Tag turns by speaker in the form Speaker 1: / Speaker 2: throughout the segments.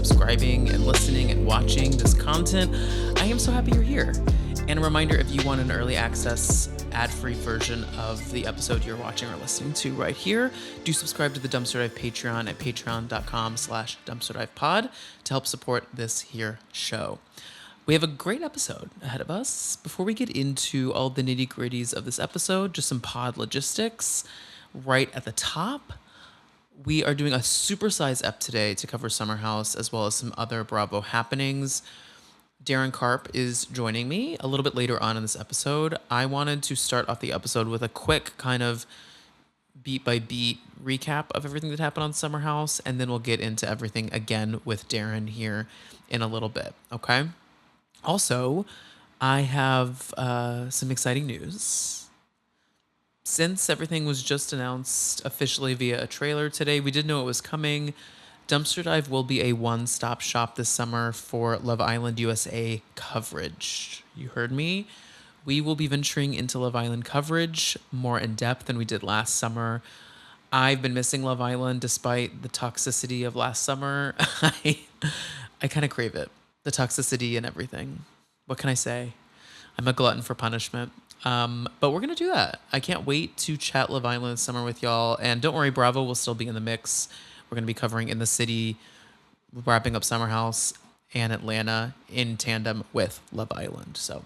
Speaker 1: subscribing and listening and watching this content. I am so happy you're here. And a reminder, if you want an early access ad-free version of the episode you're watching or listening to right here, do subscribe to the Dumpster Dive Patreon at patreon.com/dumpsterdivepod to help support this here show. We have a great episode ahead of us. Before we get into all the nitty-gritties of this episode, just some pod logistics. Right at the top, we are doing a supersized ep today to cover Summer House as well as some other Bravo happenings. Daryn Carp is joining me a little bit later on in this episode. I wanted to start off the episode with a quick kind of beat by beat recap of everything that happened on Summer House, and then we'll get into everything again with Daryn here in a little bit, okay? Also, I have some exciting news. Since everything was just announced officially via a trailer today, we did know it was coming. Dumpster Dive will be a one-stop shop this summer for Love Island USA coverage. You heard me. We will be venturing into Love Island coverage more in depth than we did last summer. I've been missing Love Island despite the toxicity of last summer. I kind of crave it. The toxicity and everything. What can I say? I'm a glutton for punishment. But we're going to do that. I can't wait to chat Love Island this summer with y'all. And don't worry, Bravo will still be in the mix. We're going to be covering In the City, wrapping up Summer House, and Atlanta in tandem with Love Island. So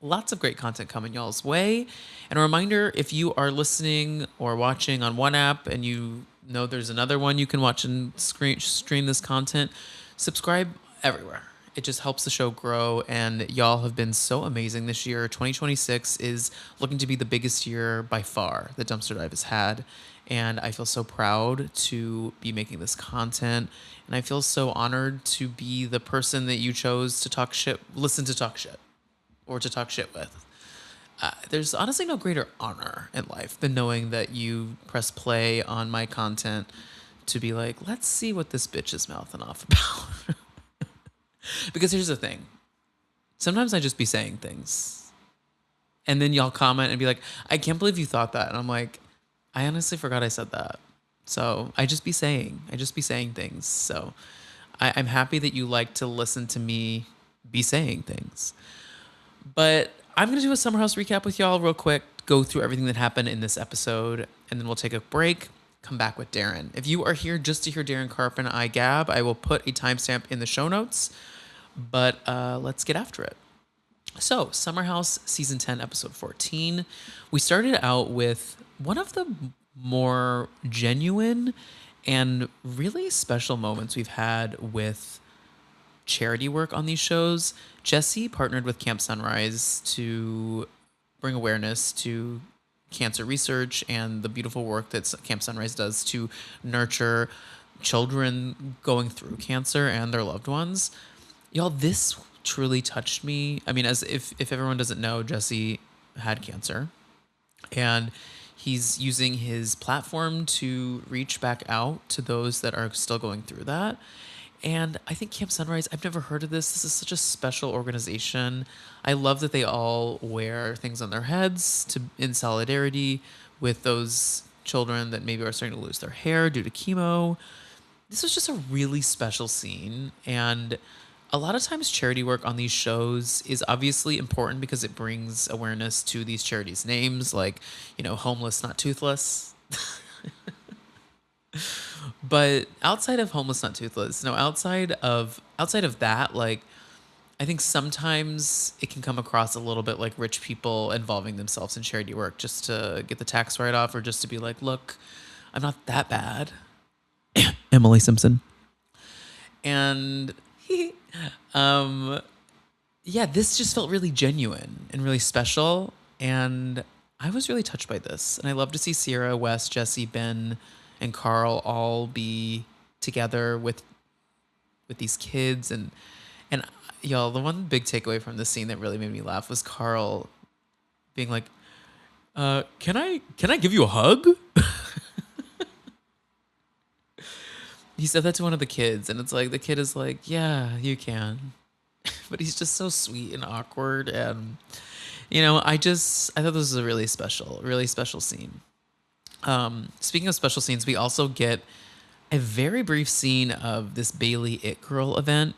Speaker 1: lots of great content coming y'all's way. And a reminder, if you are listening or watching on one app and you know there's another one you can watch and stream this content, subscribe everywhere. It just helps the show grow, and y'all have been so amazing this year. 2026 is looking to be the biggest year by far that Dumpster Dive has had, and I feel so proud to be making this content, and I feel so honored to be the person that you chose to talk shit, listen to talk shit, or to talk shit with. There's honestly no greater honor in life than knowing that you press play on my content to be like, let's see what this bitch is mouthing off about. Because here's the thing. Sometimes I just be saying things. And then y'all comment and be like, I can't believe you thought that. And I'm like, I honestly forgot I said that. So I just be saying things. So I'm happy that you like to listen to me be saying things. But I'm going to do a Summer House recap with y'all real quick, go through everything that happened in this episode, and then we'll take a break, come back with Daryn. If you are here just to hear Daryn Carp and I gab, I will put a timestamp in the show notes. But let's get after it. So, Summer House Season 10, Episode 14. We started out with one of the more genuine and really special moments we've had with charity work on these shows. Jesse partnered with Camp Sunrise to bring awareness to cancer research and the beautiful work that Camp Sunrise does to nurture children going through cancer and their loved ones. Y'all, this truly touched me. I mean, as if everyone doesn't know, Jesse had cancer, and he's using his platform to reach back out to those that are still going through that. And I think Camp Sunrise, I've never heard of this. This is such a special organization. I love that they all wear things on their heads in solidarity with those children that maybe are starting to lose their hair due to chemo. This was just a really special scene. And a lot of times charity work on these shows is obviously important because it brings awareness to these charities' names, like, you know, Homeless Not Toothless. But outside of Homeless Not Toothless, no, outside of that, like, I think sometimes it can come across a little bit like rich people involving themselves in charity work just to get the tax write-off, or just to be like, look, I'm not that bad. Emily Simpson. And yeah, this just felt really genuine and really special, and I was really touched by this. And I love to see Sierra, Wes, Jesse, Ben, and Carl all be together with these kids. And y'all, the one big takeaway from this scene that really made me laugh was Carl being like, can I give you a hug? He said that to one of the kids, and it's like, the kid is like, yeah, you can. But he's just so sweet and awkward. And, you know, I thought this was a really special scene. Speaking of special scenes, we also get a very brief scene of this Bailey It Girl event.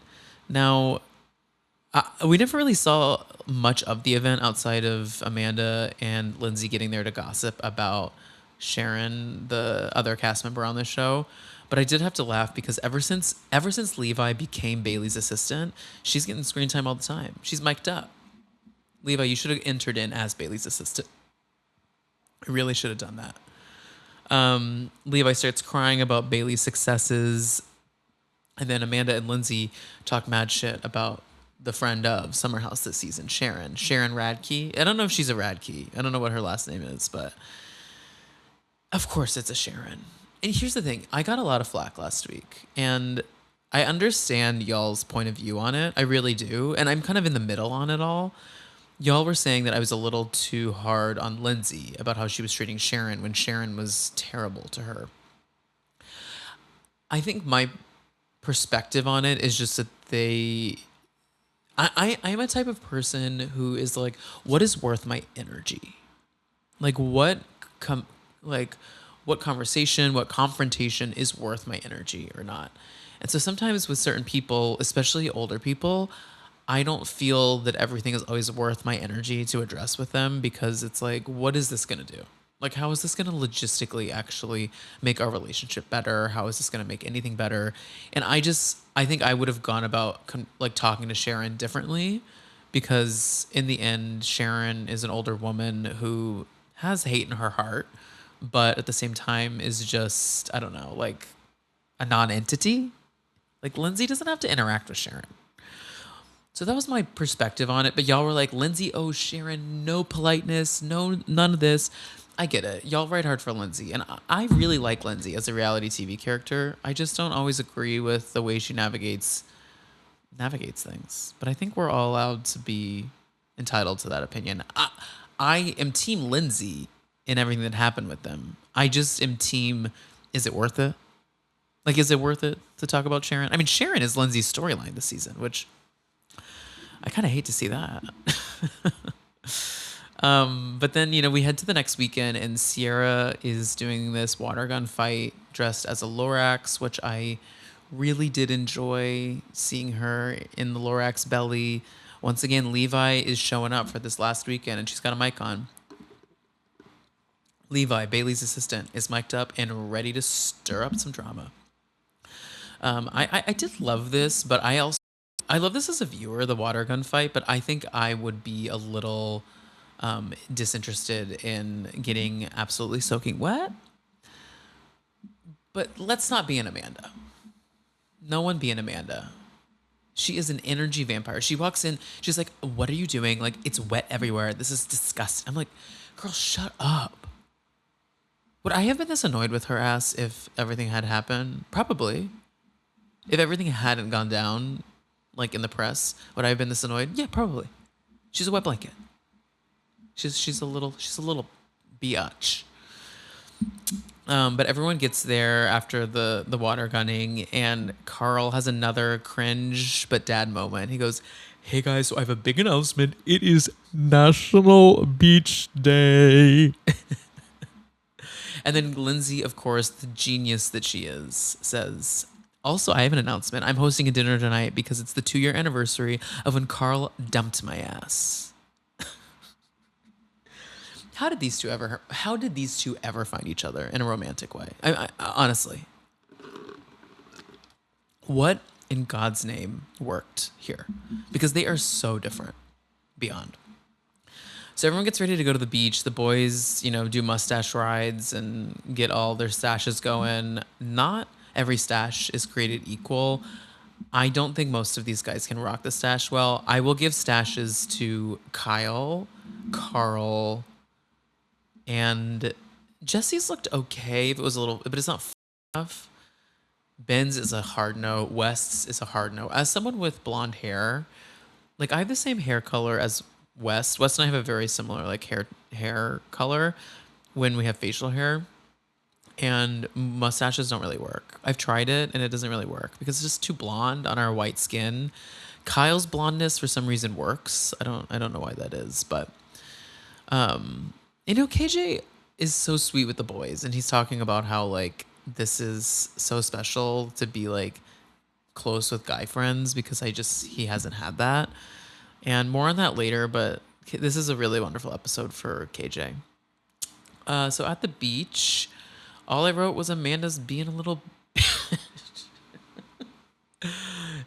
Speaker 1: Now, we never really saw much of the event outside of Amanda and Lindsay getting there to gossip about Sharon, the other cast member on the show. But I did have to laugh because ever since Levi became Bailey's assistant, she's getting screen time all the time. She's mic'd up. Levi, you should have entered in as Bailey's assistant. I really should have done that. Levi starts crying about Bailey's successes, and then Amanda and Lindsay talk mad shit about the friend of Summer House this season, Sharon Radke. I don't know if she's a Radke. I don't know what her last name is, but of course it's a Sharon. And here's the thing, I got a lot of flack last week, and I understand y'all's point of view on it. I really do. And I'm kind of in the middle on it all. Y'all were saying that I was a little too hard on Lindsay about how she was treating Sharon when Sharon was terrible to her. I think my perspective on it is just that I am a type of person who is like, what is worth my energy? Like what conversation, what confrontation is worth my energy or not? And so sometimes with certain people, especially older people, I don't feel that everything is always worth my energy to address with them, because it's like, what is this going to do? Like, how is this going to logistically actually make our relationship better? How is this going to make anything better? And I think I would have gone about like talking to Sharon differently, because in the end, Sharon is an older woman who has hate in her heart, but at the same time is just, I don't know, like a non-entity. Like, Lindsay doesn't have to interact with Sharon. So that was my perspective on it. But y'all were like, Lindsay owes Sharon no politeness, none of this. I get it. Y'all write hard for Lindsay. And I really like Lindsay as a reality TV character. I just don't always agree with the way she navigates things. But I think we're all allowed to be entitled to that opinion. I am team Lindsay in everything that happened with them. I just am team, is it worth it? Like, is it worth it to talk about Sharon? I mean, Sharon is Lindsay's storyline this season, which I kind of hate to see that. But then, we head to the next weekend, and Sierra is doing this water gun fight dressed as a Lorax, which I really did enjoy seeing her in the Lorax belly. Once again, Levi is showing up for this last weekend, and she's got a mic on. Levi, Bailey's assistant, is mic'd up and ready to stir up some drama. I did love this, but I love this as a viewer, the water gun fight, but I think I would be a little disinterested in getting absolutely soaking wet. But let's not be an Amanda. No one be an Amanda. She is an energy vampire. She walks in, she's like, what are you doing? Like, it's wet everywhere. This is disgusting. I'm like, girl, shut up. Would I have been this annoyed with her ass if everything had happened? Probably. If everything hadn't gone down, like in the press, would I have been this annoyed? Yeah, probably. She's a wet blanket. She's a little biatch. But everyone gets there after the water gunning, and Carl has another cringe but dad moment. He goes, hey guys, so I have a big announcement. It is National Beach Day. And then Lindsay, of course, the genius that she is, says, also, I have an announcement. I'm hosting a dinner tonight because it's the 2-year anniversary of when Carl dumped my ass. How did these two ever find each other in a romantic way? I honestly, what in God's name worked here? Because they are so different beyond. So everyone gets ready to go to the beach. The boys, do mustache rides and get all their stashes going. Not every stash is created equal. I don't think most of these guys can rock the stash well. I will give stashes to Kyle, Carl, and Jesse's looked okay. But it's not enough. Ben's is a hard no. West's is a hard no. As someone with blonde hair, like, I have the same hair color as West. West and I have a very similar like hair color when we have facial hair, and mustaches don't really work. I've tried it and it doesn't really work because it's just too blonde on our white skin. Kyle's blondness for some reason works. I don't know why that is, but KJ is so sweet with the boys, and he's talking about how, like, this is so special to be like close with guy friends because he hasn't had that. And more on that later, but this is a really wonderful episode for KJ. So at the beach, all I wrote was Amanda's being a little.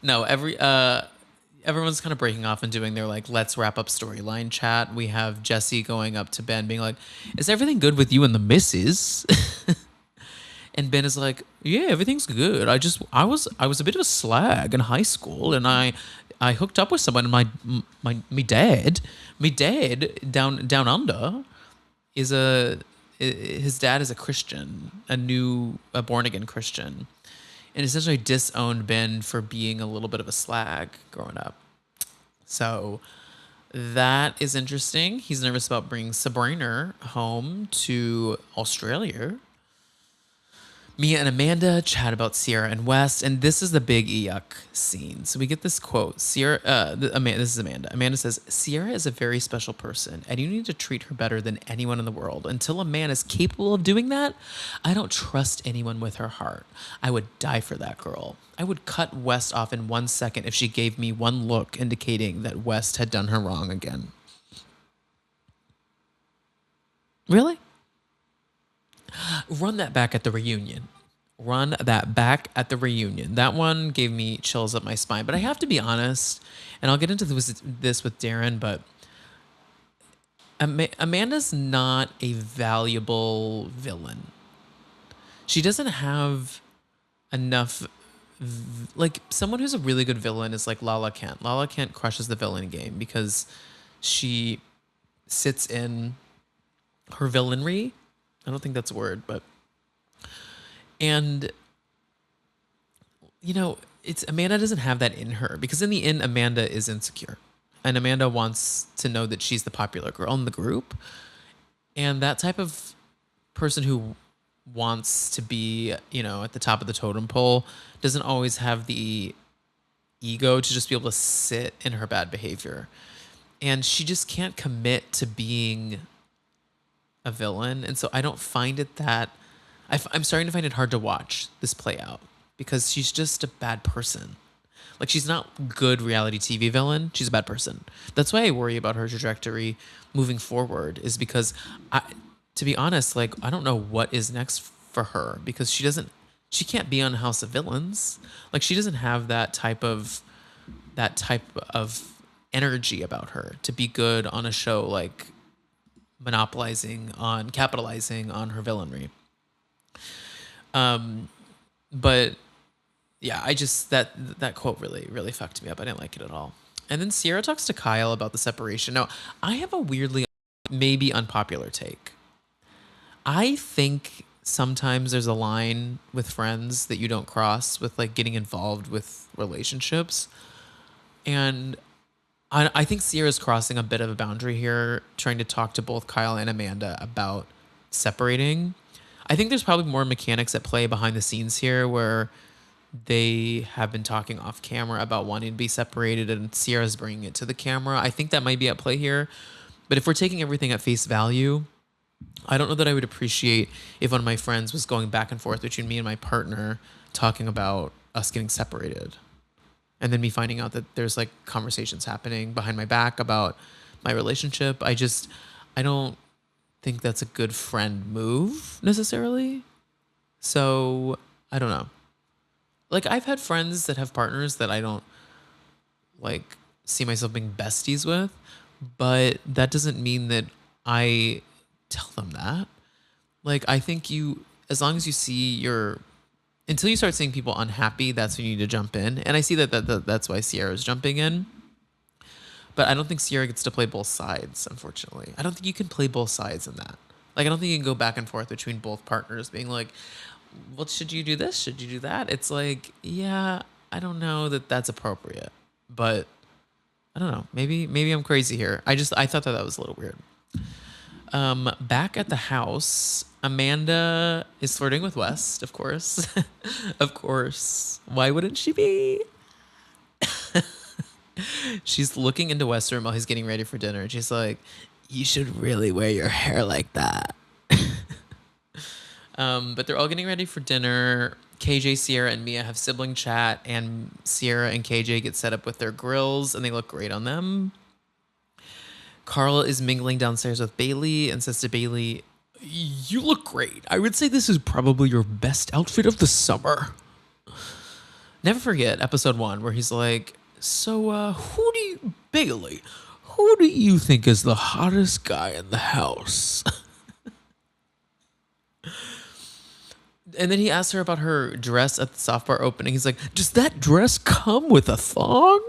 Speaker 1: No, everyone's kind of breaking off and doing their like let's wrap up storyline chat. We have Jesse going up to Ben being like, "Is everything good with you and the missus?" And Ben is like, "Yeah, everything's good. I was a bit of a slag in high school, and I hooked up with someone. And my dad, down under is his dad is a Christian, a born again Christian, and essentially disowned Ben for being a little bit of a slag growing up. So that is interesting. He's nervous about bringing Sabrina home to Australia. Mia and Amanda chat about Sierra and West, and this is the big yuck scene. So we get this quote. This is Amanda. Amanda says, Sierra is a very special person, and you need to treat her better than anyone in the world. Until a man is capable of doing that, I don't trust anyone with her heart. I would die for that girl. I would cut West off in 1 second if she gave me one look indicating that West had done her wrong again. Really? Run that back at the reunion. That one gave me chills up my spine. But I have to be honest, and I'll get into this with Daryn, but Amanda's not a valuable villain. She doesn't have enough. Like, someone who's a really good villain is like Lala Kent. Lala Kent crushes the villain game because she sits in her villainry. I don't think that's a word, but and it's Amanda doesn't have that in her because in the end Amanda is insecure and Amanda wants to know that she's the popular girl in the group, and that type of person who wants to be at the top of the totem pole doesn't always have the ego to just be able to sit in her bad behavior, and she just can't commit to being a villain. And so I don't find it that I'm starting to find it hard to watch this play out because she's just a bad person. Like, she's not good reality TV villain. She's a bad person. That's why I worry about her trajectory moving forward, is because to be honest, like, I don't know what is next for her because she can't be on House of Villains. Like, she doesn't have that type of energy about her to be good on a show like capitalizing on her villainry. But yeah, I just that quote really fucked me up. I didn't like it at all. And then Sierra talks to Kyle about the separation. Now, I have a weirdly maybe unpopular take. I think sometimes there's a line with friends that you don't cross with, like, getting involved with relationships. And I think Sierra's crossing a bit of a boundary here, trying to talk to both Kyle and Amanda about separating. I think there's probably more mechanics at play behind the scenes here where they have been talking off camera about wanting to be separated and Sierra's bringing it to the camera. I think that might be at play here. But if we're taking everything at face value, I don't know that I would appreciate if one of my friends was going back and forth between me and my partner talking about us getting separated. And then me finding out that there's, like, conversations happening behind my back about my relationship. I don't think that's a good friend move necessarily. So I don't know. Like, I've had friends that have partners that I don't, like, see myself being besties with, but that doesn't mean that I tell them that. Like, I think as long as you see until you start seeing people unhappy, that's when you need to jump in. And I see that's why Sierra's jumping in. But I don't think Sierra gets to play both sides, unfortunately. I don't think you can play both sides in that. Like, I don't think you can go back and forth between both partners being like, well, should you do this? Should you do that? It's like, yeah, I don't know that that's appropriate. But I don't know. Maybe I'm crazy here. I thought that was a little weird. Back at the house, Amanda is flirting with West, of course. Of course. Why wouldn't she be? She's looking into West's room while he's getting ready for dinner. And she's like, you should really wear your hair like that. But they're all getting ready for dinner. KJ, Sierra, and Mia have sibling chat, and Sierra and KJ get set up with their grills, and they look great on them. Carl is mingling downstairs with Bailey and says to Bailey, "You look great. I would say this is probably your best outfit of the summer." Never forget episode 1 where he's like, "So, Bailey, who do you think is the hottest guy in the house?" And then he asks her about her dress at the soft bar opening. He's like, "Does that dress come with a thong?"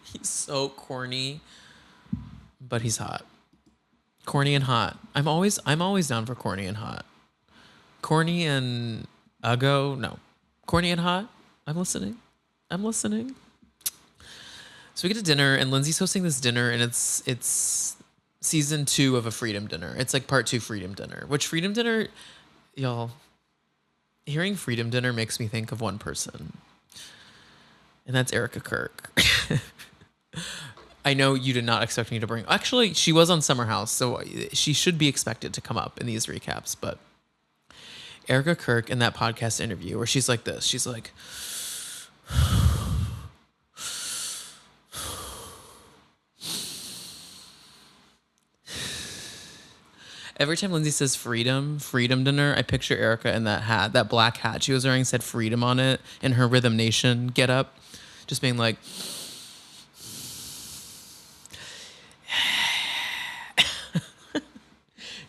Speaker 1: He's so corny, but he's hot. Corny and hot. I'm always down for corny and hot. Corny and uggo, no. Corny and hot. I'm listening. So we get to dinner, and Lindsay's hosting this dinner, and it's season 2 of a freedom dinner. It's like part 2 freedom dinner. Which freedom dinner, y'all, hearing freedom dinner makes me think of one person, and that's Erica Kirk. I know you did not expect me to bring. Actually, she was on Summer House, so she should be expected to come up in these recaps. But Erica Kirk in that podcast interview where she's like this, she's like, every time Lindsay says freedom dinner, I picture Erica in that hat, that black hat she was wearing said freedom on it, in her Rhythm Nation get up, just being like,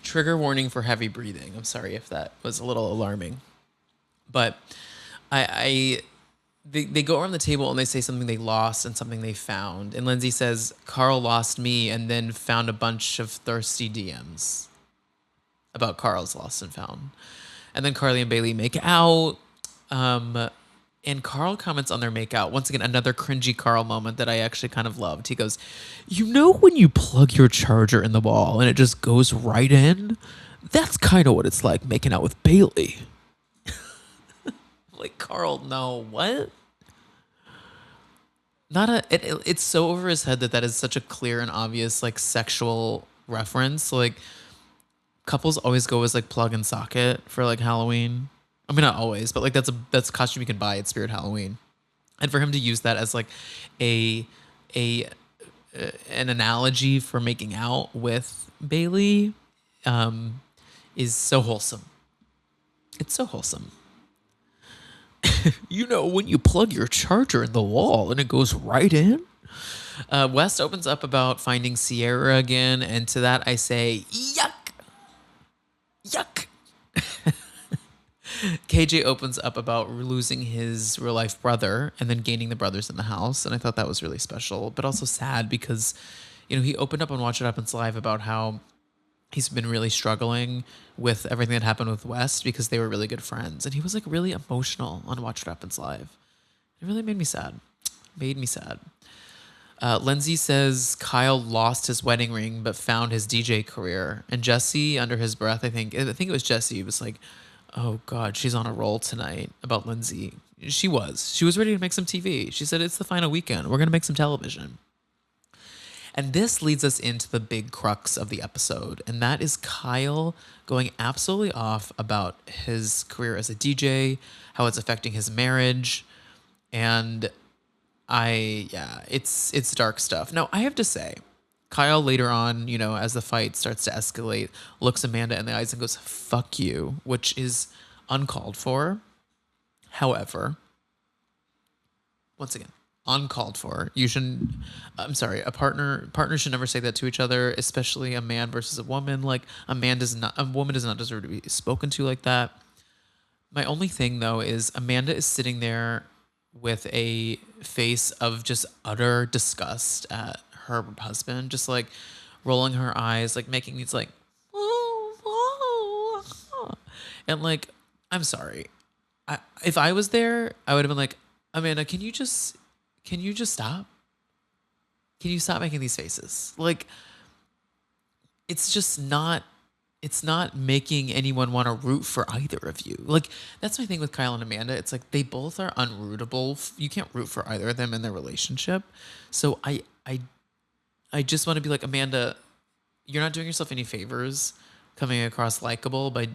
Speaker 1: trigger warning for heavy breathing. I'm sorry if that was a little alarming. But they go around the table and they say something they lost and something they found. And Lindsay says, "Carl lost me and then found a bunch of thirsty DMs about Carl's lost and found." And then Carly and Bailey make out. And Carl comments on their makeout. Once again, another cringy Carl moment that I actually kind of loved. He goes, "You know when you plug your charger in the wall and it just goes right in? That's kind of what it's like making out with Bailey." Like, Carl, no, what? It's so over his head that is such a clear and obvious, like, sexual reference. Like, couples always go as, like, plug and socket for, like, Halloween. I mean, not always, but like that's a costume you can buy at Spirit Halloween, and for him to use that as like an analogy for making out with Bailey, is so wholesome. It's so wholesome. You know when you plug your charger in the wall and it goes right in. West opens up about finding Sierra again, and to that I say, yuck, yuck. KJ opens up about losing his real life brother and then gaining the brothers in the house. And I thought that was really special, but also sad because, he opened up on Watch What Happens Live about how he's been really struggling with everything that happened with West because they were really good friends. And he was like really emotional on Watch What Happens Live. It really made me sad. Lindsay says Kyle lost his wedding ring but found his DJ career. And Jesse, under his breath, I think it was Jesse, was like, "Oh God, she's on a roll tonight," about Lindsay. She was ready to make some TV. She said, "It's the final weekend. We're going to make some television." And this leads us into the big crux of the episode. And that is Kyle going absolutely off about his career as a DJ, how it's affecting his marriage. And it's dark stuff. Now, I have to say, Kyle later on, as the fight starts to escalate, looks Amanda in the eyes and goes, "Fuck you," which is uncalled for. However, once again, uncalled for. A partner should never say that to each other, especially a man versus a woman. Like, a woman does not deserve to be spoken to like that. My only thing though is Amanda is sitting there with a face of just utter disgust at her husband, just like rolling her eyes, like making these like, and like, I'm sorry. If I was there, I would have been like, "Amanda, can you just stop? Can you stop making these faces?" Like, it's not making anyone want to root for either of you. Like, that's my thing with Kyle and Amanda. It's like they both are unrootable. You can't root for either of them in their relationship. So I just want to be like, "Amanda, you're not doing yourself any favors coming across likable by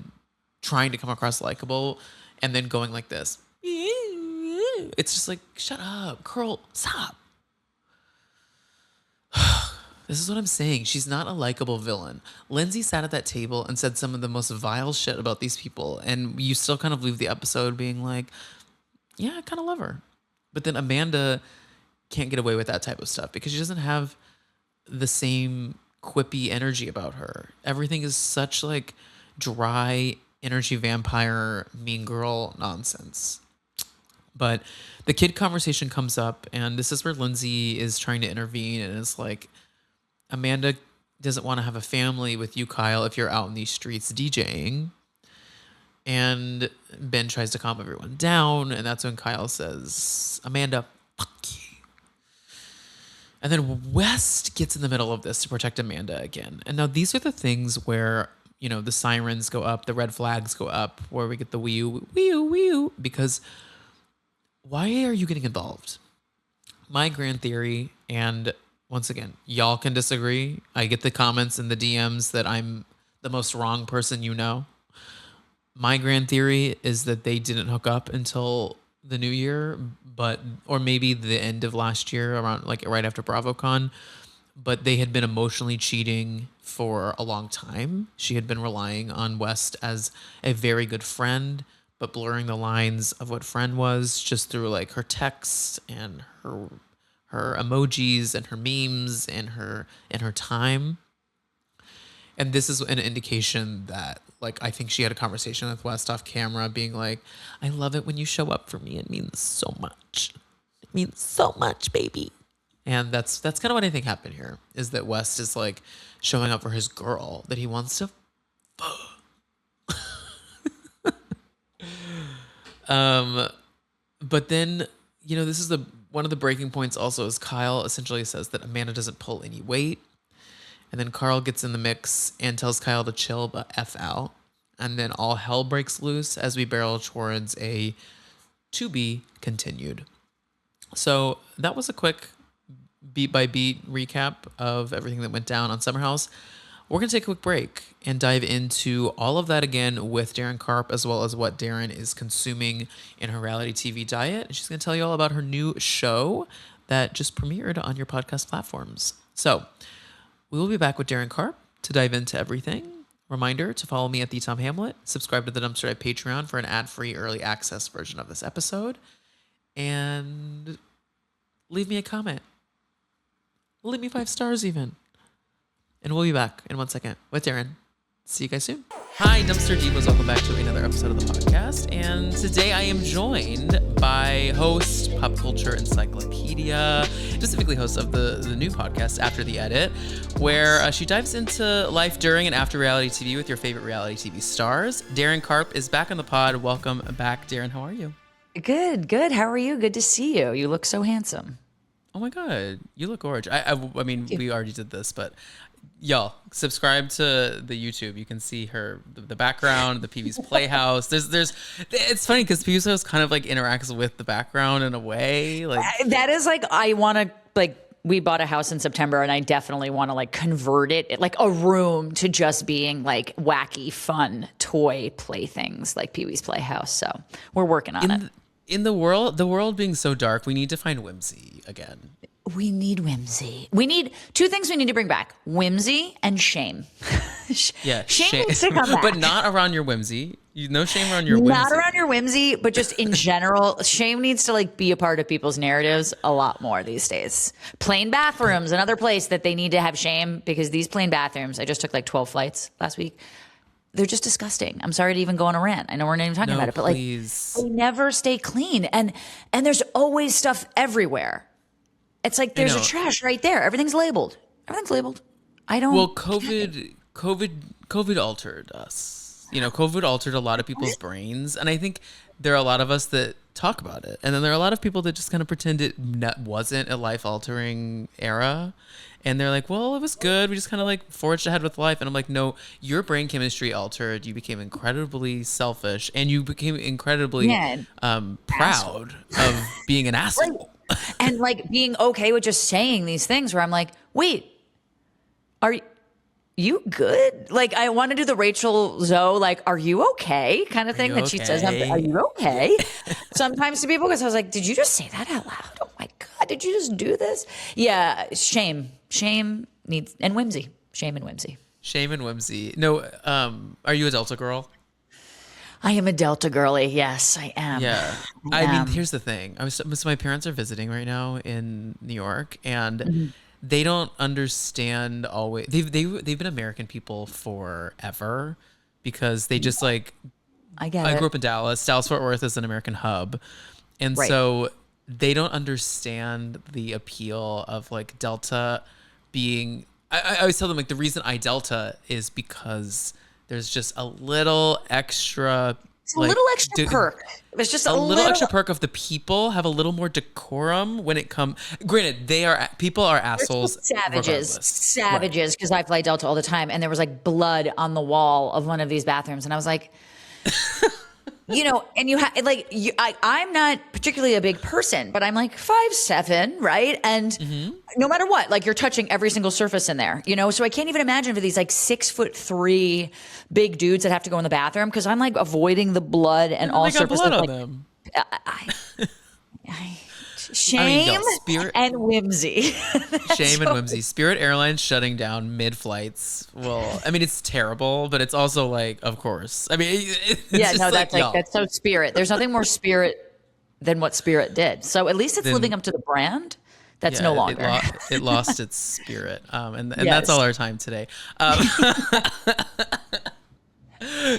Speaker 1: trying to come across likable and then going like this. It's just like, shut up, Carl, stop. This is what I'm saying. She's not a likable villain. Lindsay sat at that table and said some of the most vile shit about these people. And you still kind of leave the episode being like, yeah, I kind of love her. But then Amanda can't get away with that type of stuff because she doesn't have the same quippy energy about her. Everything is such like dry energy vampire mean girl nonsense. But the kid conversation comes up, and this is where Lindsay is trying to intervene and is like, Amanda doesn't want to have a family with you, Kyle, if you're out in these streets DJing. And Ben tries to calm everyone down, and that's when Kyle says, Amanda, fuck you. And then West gets in the middle of this to protect Amanda again. And now these are the things where, you know, the sirens go up, the red flags go up, where we get the wee-oo, because why are you getting involved? My grand theory, and once again, y'all can disagree. I get the comments in the DMs that I'm the most wrong person you know. My grand theory is that they didn't hook up until the new year, or maybe the end of last year, around like right after BravoCon, but they had been emotionally cheating for a long time. She had been relying on West as a very good friend, but blurring the lines of what friend was just through like her texts and her emojis and her memes and her time. And this is an indication that, like, I think she had a conversation with West off camera being like, I love it when you show up for me. It means so much. It means so much, baby. And that's kind of what I think happened here, is that West is like showing up for his girl that he wants to but then, you know, this is one of the breaking points also is Kyle essentially says that Amanda doesn't pull any weight. And then Carl gets in the mix and tells Kyle to chill, but F out. And then all hell breaks loose as we barrel towards a to be continued. So that was a quick beat by beat recap of everything that went down on Summer House. We're going to take a quick break and dive into all of that again with Daryn Carp, as well as what Daryn is consuming in her reality TV diet. She's going to tell you all about her new show that just premiered on your podcast platforms. So we will be back with Daryn Carp to dive into everything. Reminder to follow me at The Tom Hamlet. Subscribe to the Dumpster Dive Patreon for an ad-free early access version of this episode. And leave me a comment. Leave me 5 stars even. And we'll be back in 1 second with Daryn. See you guys soon. Hi, Dumpster Divas. Welcome back to another episode of the podcast. And today I am joined by host, Pop Culture Encyclopedia, specifically host of the new podcast, After the Edit, where she dives into life during and after reality TV with your favorite reality TV stars. Daryn Carp is back on the pod. Welcome back, Daryn. How are you?
Speaker 2: Good. How are you? Good to see you. You look so handsome.
Speaker 1: Oh my God, you look gorgeous. I mean, we already did this, but y'all subscribe to the YouTube. You can see the background, the Pee-wee's Playhouse. It's funny because Pee-wee's Playhouse kind of like interacts with the background in a way. Like
Speaker 2: that is like, I want to like, we bought a house in September and I definitely want to like convert it like a room to just being like wacky, fun toy playthings like Pee-wee's Playhouse. So we're working on it.
Speaker 1: In the world being so dark, we need to find whimsy again.
Speaker 2: We need whimsy. We need 2 things we need to bring back: whimsy and shame.
Speaker 1: Yeah,
Speaker 2: shame needs to come back.
Speaker 1: But not around your whimsy. No shame around your whimsy.
Speaker 2: Not around your whimsy, but just in general, shame needs to like be a part of people's narratives a lot more these days. Plain bathrooms, another place that they need to have shame, because these plain bathrooms, I just took like 12 flights last week. They're just disgusting. I'm sorry to even go on a rant. I know we're not even talking about it, but
Speaker 1: please.
Speaker 2: Like they never stay clean. And there's always stuff everywhere. It's like there's a trash right there. Everything's labeled. I don't.
Speaker 1: Well, COVID altered us. You know, COVID altered a lot of people's brains, and I think there are a lot of us that talk about it, and then there are a lot of people that just kind of pretend it wasn't a life-altering era, and they're like, "Well, it was good. We just kind of like forged ahead with life." And I'm like, "No, your brain chemistry altered. You became incredibly selfish, and you became incredibly proud of being an asshole."
Speaker 2: And like being okay with just saying these things where I'm like, wait, you good? Like, I want to do the Rachel Zoe, like, are you okay? Kind of thing that she says, are you okay? Sometimes to people, because I was like, did you just say that out loud? Oh my God, did you just do this? Yeah, shame needs, and whimsy, shame and whimsy.
Speaker 1: Shame and whimsy. No, are you a Delta girl?
Speaker 2: I am a Delta girly. Yes, I am.
Speaker 1: Yeah. I mean, here's the thing. So my parents are visiting right now in New York, and they don't understand always. They've been American people forever because they just like. I grew up in Dallas. Dallas-Fort Worth is an American hub, and so they don't understand the appeal of like Delta being. I always tell them like the reason I Delta is because there's just a little extra.
Speaker 2: It's a little extra perk. It's just a
Speaker 1: little extra perk of the people have a little more decorum when it comes. Granted, people are assholes.
Speaker 2: Savages. Because I fly Delta all the time, and there was like blood on the wall of one of these bathrooms, and I was like. And you have like I'm not particularly a big person, but I'm like 5'7", right? And no matter what, like you're touching every single surface in there, So I can't even imagine for these like 6'3" big dudes that have to go in the bathroom because I'm like avoiding the blood and all surfaces.
Speaker 1: Blood on them.
Speaker 2: Shame and whimsy.
Speaker 1: Shame and whimsy. Spirit Airlines shutting down mid-flights. Well, I mean, it's terrible, but it's also like, of course. I mean,
Speaker 2: that's so Spirit. There's nothing more Spirit than what Spirit did. So at least it's living up to the brand. That's no longer.
Speaker 1: It lost its spirit. And that's all our time today.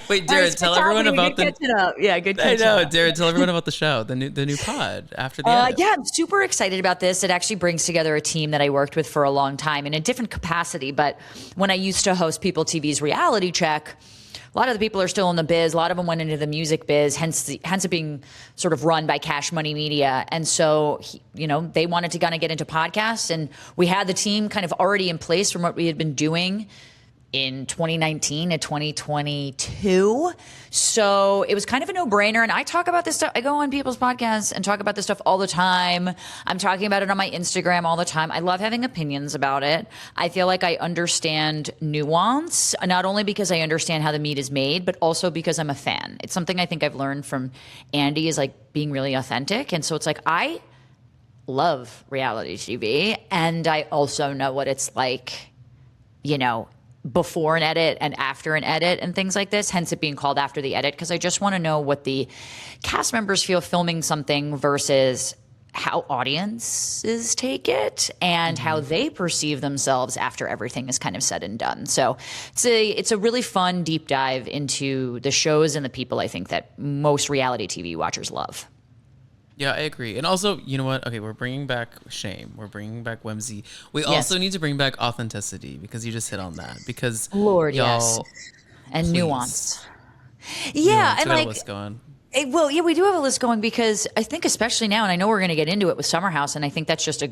Speaker 1: Wait, Daryn, tell everyone about the.
Speaker 2: Good catch up.
Speaker 1: Daryn, tell everyone about the show, the new pod after the edit.
Speaker 2: Yeah, I'm super excited about this. It actually brings together a team that I worked with for a long time in a different capacity. But when I used to host People TV's Reality Check, a lot of the people are still in the biz. A lot of them went into the music biz, hence it being sort of run by Cash Money Media. And so, they wanted to kind of get into podcasts, and we had the team kind of already in place from what we had been doing in 2019 to 2022. So it was kind of a no-brainer. And I talk about this stuff. I go on people's podcasts and talk about this stuff all the time. I'm talking about it on my Instagram all the time. I love having opinions about it. I feel like I understand nuance, not only because I understand how the meat is made, but also because I'm a fan. It's something I think I've learned from Andy is like being really authentic. And so it's like, I love reality TV. And I also know what it's like, before an edit and after an edit and things like this, hence it being called After the Edit, because I just want to know what the cast members feel filming something versus how audiences take it and how they perceive themselves after everything is kind of said and done. So it's a really fun deep dive into the shows and the people I think that most reality TV watchers love.
Speaker 1: Yeah, I agree. And also, you know what? Okay, we're bringing back shame. We're bringing back whimsy. We also need to bring back authenticity because you just hit on that. Because
Speaker 2: Lord,
Speaker 1: y'all,
Speaker 2: yes. And
Speaker 1: please.
Speaker 2: Nuance. Yeah,
Speaker 1: and
Speaker 2: like...
Speaker 1: list going.
Speaker 2: Well, yeah, we do have a list going because I think especially now, and I know we're going to get into it with Summer House, and I think that's just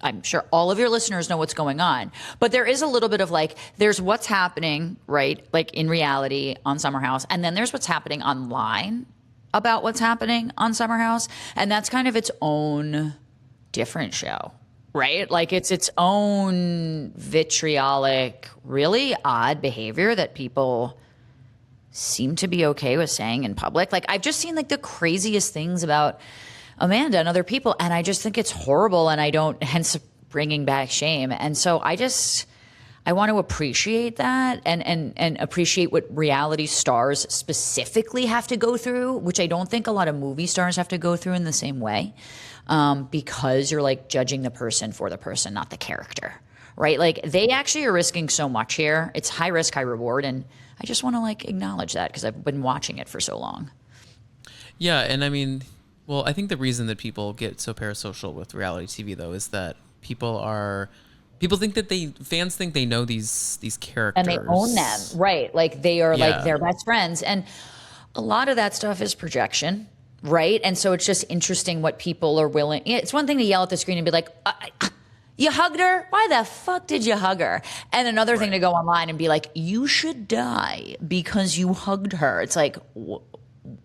Speaker 2: I'm sure all of your listeners know what's going on. But there is a little bit of like, there's what's happening, right? Like in reality on Summer House. And then there's what's happening online about what's happening on Summer House, and that's kind of its own different show, right? Like it's its own vitriolic, really odd behavior that people seem to be okay with saying in public. Like I've just seen like the craziest things about Amanda and other people, and I just think it's horrible, and I don't, hence bringing back shame. And so I want to appreciate that and appreciate what reality stars specifically have to go through, which I don't think a lot of movie stars have to go through in the same way, because you're like judging the person for the person, not the character, right? Like they actually are risking so much here. It's high risk, high reward. And I just want to like acknowledge that because I've been watching it for so long. Yeah.
Speaker 1: And I mean, well, I think the reason that people get so parasocial with reality TV though, is that people think that fans think they know these characters.
Speaker 2: And they own them, right? Like they are like their best friends. And a lot of that stuff is projection, right? And so it's just interesting what people are willing. It's one thing to yell at the screen and be like, you hugged her? Why the fuck did you hug her? And another thing to go online and be like, you should die because you hugged her. It's like,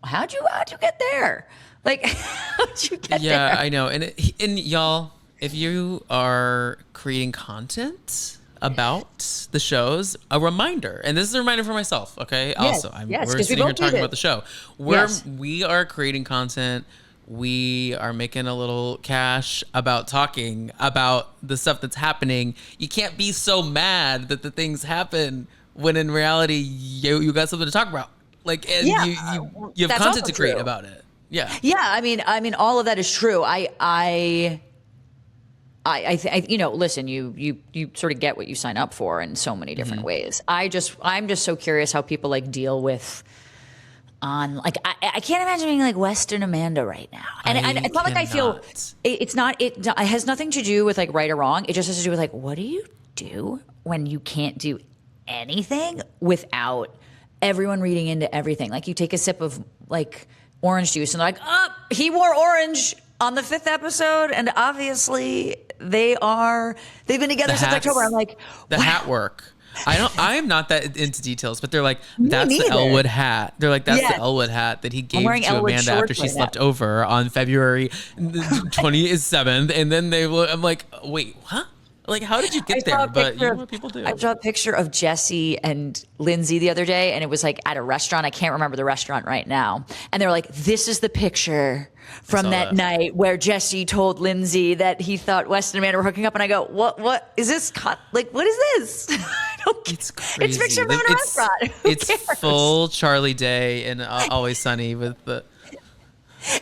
Speaker 2: how'd you get there? Like, how'd you get there?
Speaker 1: Yeah, I know. And y'all, if you are creating content, about the shows, a reminder, and this is a reminder for myself, okay?
Speaker 2: Yes,
Speaker 1: Also,
Speaker 2: yes,
Speaker 1: we're
Speaker 2: 'cause we
Speaker 1: sitting here
Speaker 2: both do
Speaker 1: talking
Speaker 2: this.
Speaker 1: about the show. We are creating content. We are making a little cash about talking about the stuff that's happening. You can't be so mad that the things happen when in reality you got something to talk about. Like, and
Speaker 2: Yeah,
Speaker 1: you have
Speaker 2: that's
Speaker 1: content
Speaker 2: also
Speaker 1: to create
Speaker 2: true.
Speaker 1: about it. Yeah.
Speaker 2: Yeah, I mean, all of that is true. Listen, you sort of get what you sign up for in so many different ways. I'm just so curious how people like deal with I can't imagine being like Western Amanda right now. And it's not like I feel
Speaker 1: cannot.
Speaker 2: it has nothing to do with like right or wrong. It just has to do with like, what do you do when you can't do anything without everyone reading into everything? Like you take a sip of like orange juice and they're like, oh, he wore orange on the 5th episode. And obviously they've been together since October. I'm like,
Speaker 1: the
Speaker 2: wow.
Speaker 1: hat work. I am not that into details, but they're like, that's the
Speaker 2: neither.
Speaker 1: Elwood hat. They're like, that's
Speaker 2: Yes.
Speaker 1: the Elwood hat that he gave
Speaker 2: wearing
Speaker 1: to
Speaker 2: Elwood
Speaker 1: Amanda
Speaker 2: shorts
Speaker 1: after she
Speaker 2: right
Speaker 1: slept
Speaker 2: now.
Speaker 1: over on February 27th. And then I'm like, wait, huh? Like, how did you get there? But you know what people do.
Speaker 2: I saw a picture of Jesse and Lindsay the other day, and it was like at a restaurant. I can't remember the restaurant right now. And they were like, this is the picture from that night where Jesse told Lindsay that he thought West and Amanda were hooking up. And I go, what is this? Like, what is this? I don't get
Speaker 1: It's crazy.
Speaker 2: It's a picture of them in a restaurant. Who
Speaker 1: It's
Speaker 2: cares?
Speaker 1: full Charlie Day and Always Sunny with the...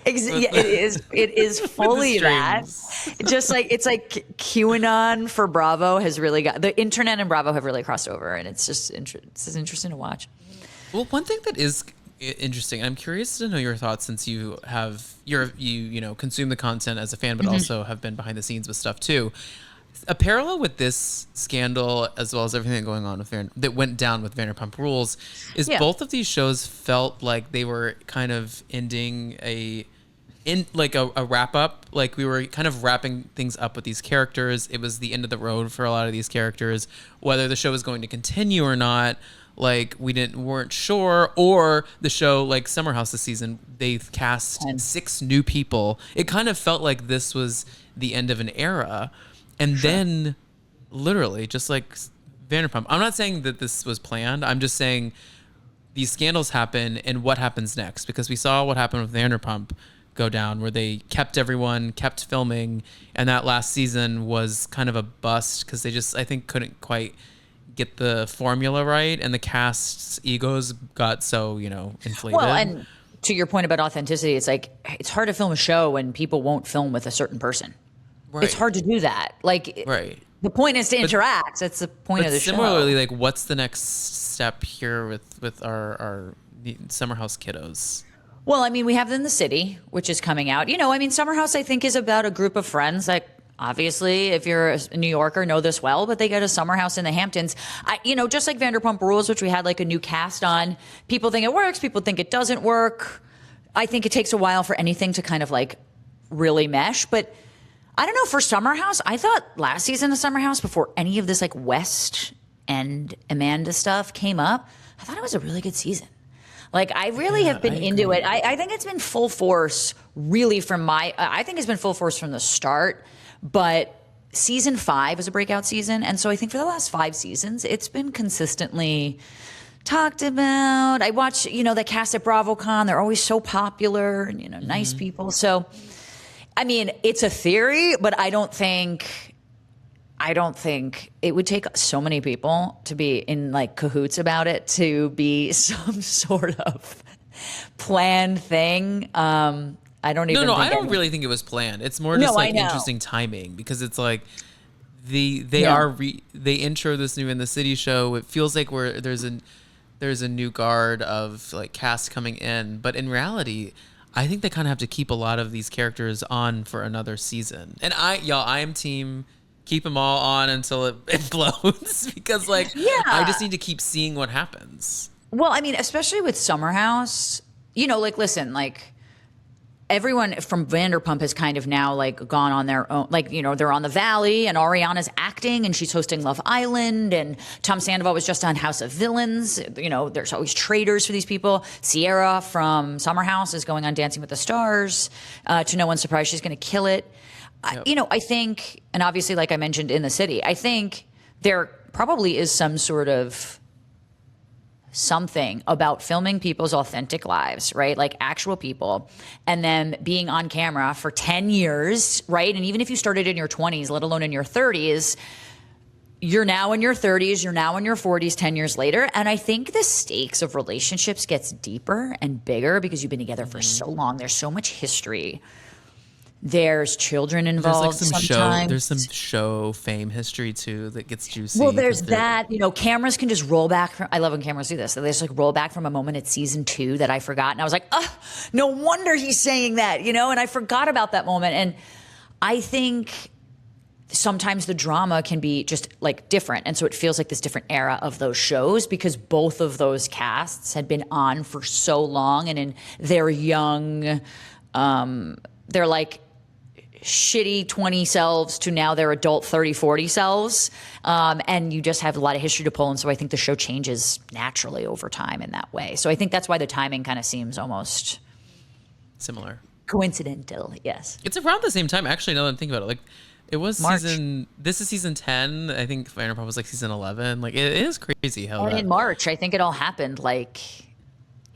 Speaker 2: Yeah, it is fully that. Just like it's like QAnon for Bravo has really got the internet and Bravo have really crossed over, and it's just it's interesting to watch.
Speaker 1: Well, one thing that is interesting, and I'm curious to know your thoughts since you consume the content as a fan, but also have been behind the scenes with stuff too. A parallel with this scandal, as well as everything going on with that went down with Vanderpump Rules, is both of these shows felt like they were kind of ending a wrap up. Like we were kind of wrapping things up with these characters. It was the end of the road for a lot of these characters, whether the show was going to continue or not. Like weren't sure, or the show like Summer House this season, they've cast 6 new people. It kind of felt like this was the end of an era. And then, literally, just like Vanderpump, I'm not saying that this was planned. I'm just saying these scandals happen, and what happens next? Because we saw what happened with Vanderpump go down, where they kept filming, and that last season was kind of a bust because they just, I think, couldn't quite get the formula right, and the cast's egos got so, inflated.
Speaker 2: Well, and to your point about authenticity, it's like it's hard to film a show when people won't film with a certain person.
Speaker 1: Right.
Speaker 2: It's hard to do that. Like,
Speaker 1: right.
Speaker 2: The point is to interact. That's the point of the show.
Speaker 1: Similarly, like, what's the next step here with our Summer House kiddos?
Speaker 2: Well, I mean, we have In the City, which is coming out. Summer House, I think, is about a group of friends. Like, obviously, if you're a New Yorker, know this well, but they get a summer house in the Hamptons. Just like Vanderpump Rules, which we had like a new cast on. People think it works. People think it doesn't work. I think it takes a while for anything to kind of like really mesh, but I don't know, for Summer House, I thought last season of Summer House, before any of this like West and Amanda stuff came up, I thought it was a really good season. Like, I really have been into it. I think it's been full force, really, I think it's been full force from the start, but season 5 is a breakout season. And so I think for the last 5 seasons, it's been consistently talked about. I watch, the cast at BravoCon. They're always so popular and, nice people. So, I mean, it's a theory, but I don't think it would take so many people to be in like cahoots about it to be some sort of planned thing. I don't even.
Speaker 1: No, I don't really think it was planned. It's more just like interesting timing, because it's like they intro this new In the City show. It feels like there's a new guard of like cast coming in, but in reality, I think they kind of have to keep a lot of these characters on for another season. And I am team keep them all on until it blows, because I just need to keep seeing what happens.
Speaker 2: Well, I mean, especially with Summer House, listen, like everyone from Vanderpump has kind of now like gone on their own, they're on The Valley, and Ariana's acting and she's hosting Love Island, and Tom Sandoval was just on House of Villains. There's always traders for these people. Sierra from Summer House is going on Dancing with the Stars. To no one's surprise, she's going to kill it. Yep. I think, and obviously, like I mentioned, In the City, I think they're probably is some sort of something about filming people's authentic lives, right? Like actual people, and then being on camera for 10 years, right? And even if you started in your 20s, let alone in your 30s, you're now in your 30s, you're now in your 40s 10 years later. And I think the stakes of relationships gets deeper and bigger because you've been together for so long. There's so much history. There's children involved sometimes.
Speaker 1: There's some show fame history too that gets juicy.
Speaker 2: Well, there's that. Cameras can just roll back. I love when cameras do this. They just like roll back from a moment at season 2 that I forgot. And I was like, oh, no wonder he's saying that, and I forgot about that moment. And I think sometimes the drama can be just like different. And so it feels like this different era of those shows because both of those casts had been on for so long and in their young, they're like shitty 20 selves to now their adult 30, 40 selves. And you just have a lot of history to pull. And so I think the show changes naturally over time in that way. So I think that's why the timing kind of seems almost
Speaker 1: similar.
Speaker 2: Coincidental, yes.
Speaker 1: It's around the same time, actually, now that I'm thinking about it. Like, it was
Speaker 2: March.
Speaker 1: This is season 10. I think Vanderpump was like season 11. Like, it is crazy how
Speaker 2: And in March, I think it all happened like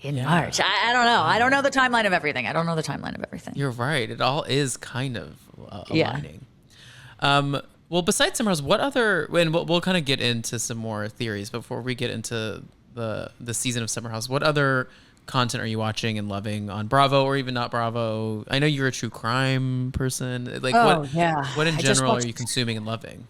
Speaker 2: in March. I don't know. I don't know the timeline of everything.
Speaker 1: You're right. It all is kind of aligning. Well, besides Summer House, what other, and we'll kind of get into some more theories before we get into the season of Summer House. What other content are you watching and loving on Bravo or even not Bravo? I know you're a true crime person. Like, what in general are you consuming and loving?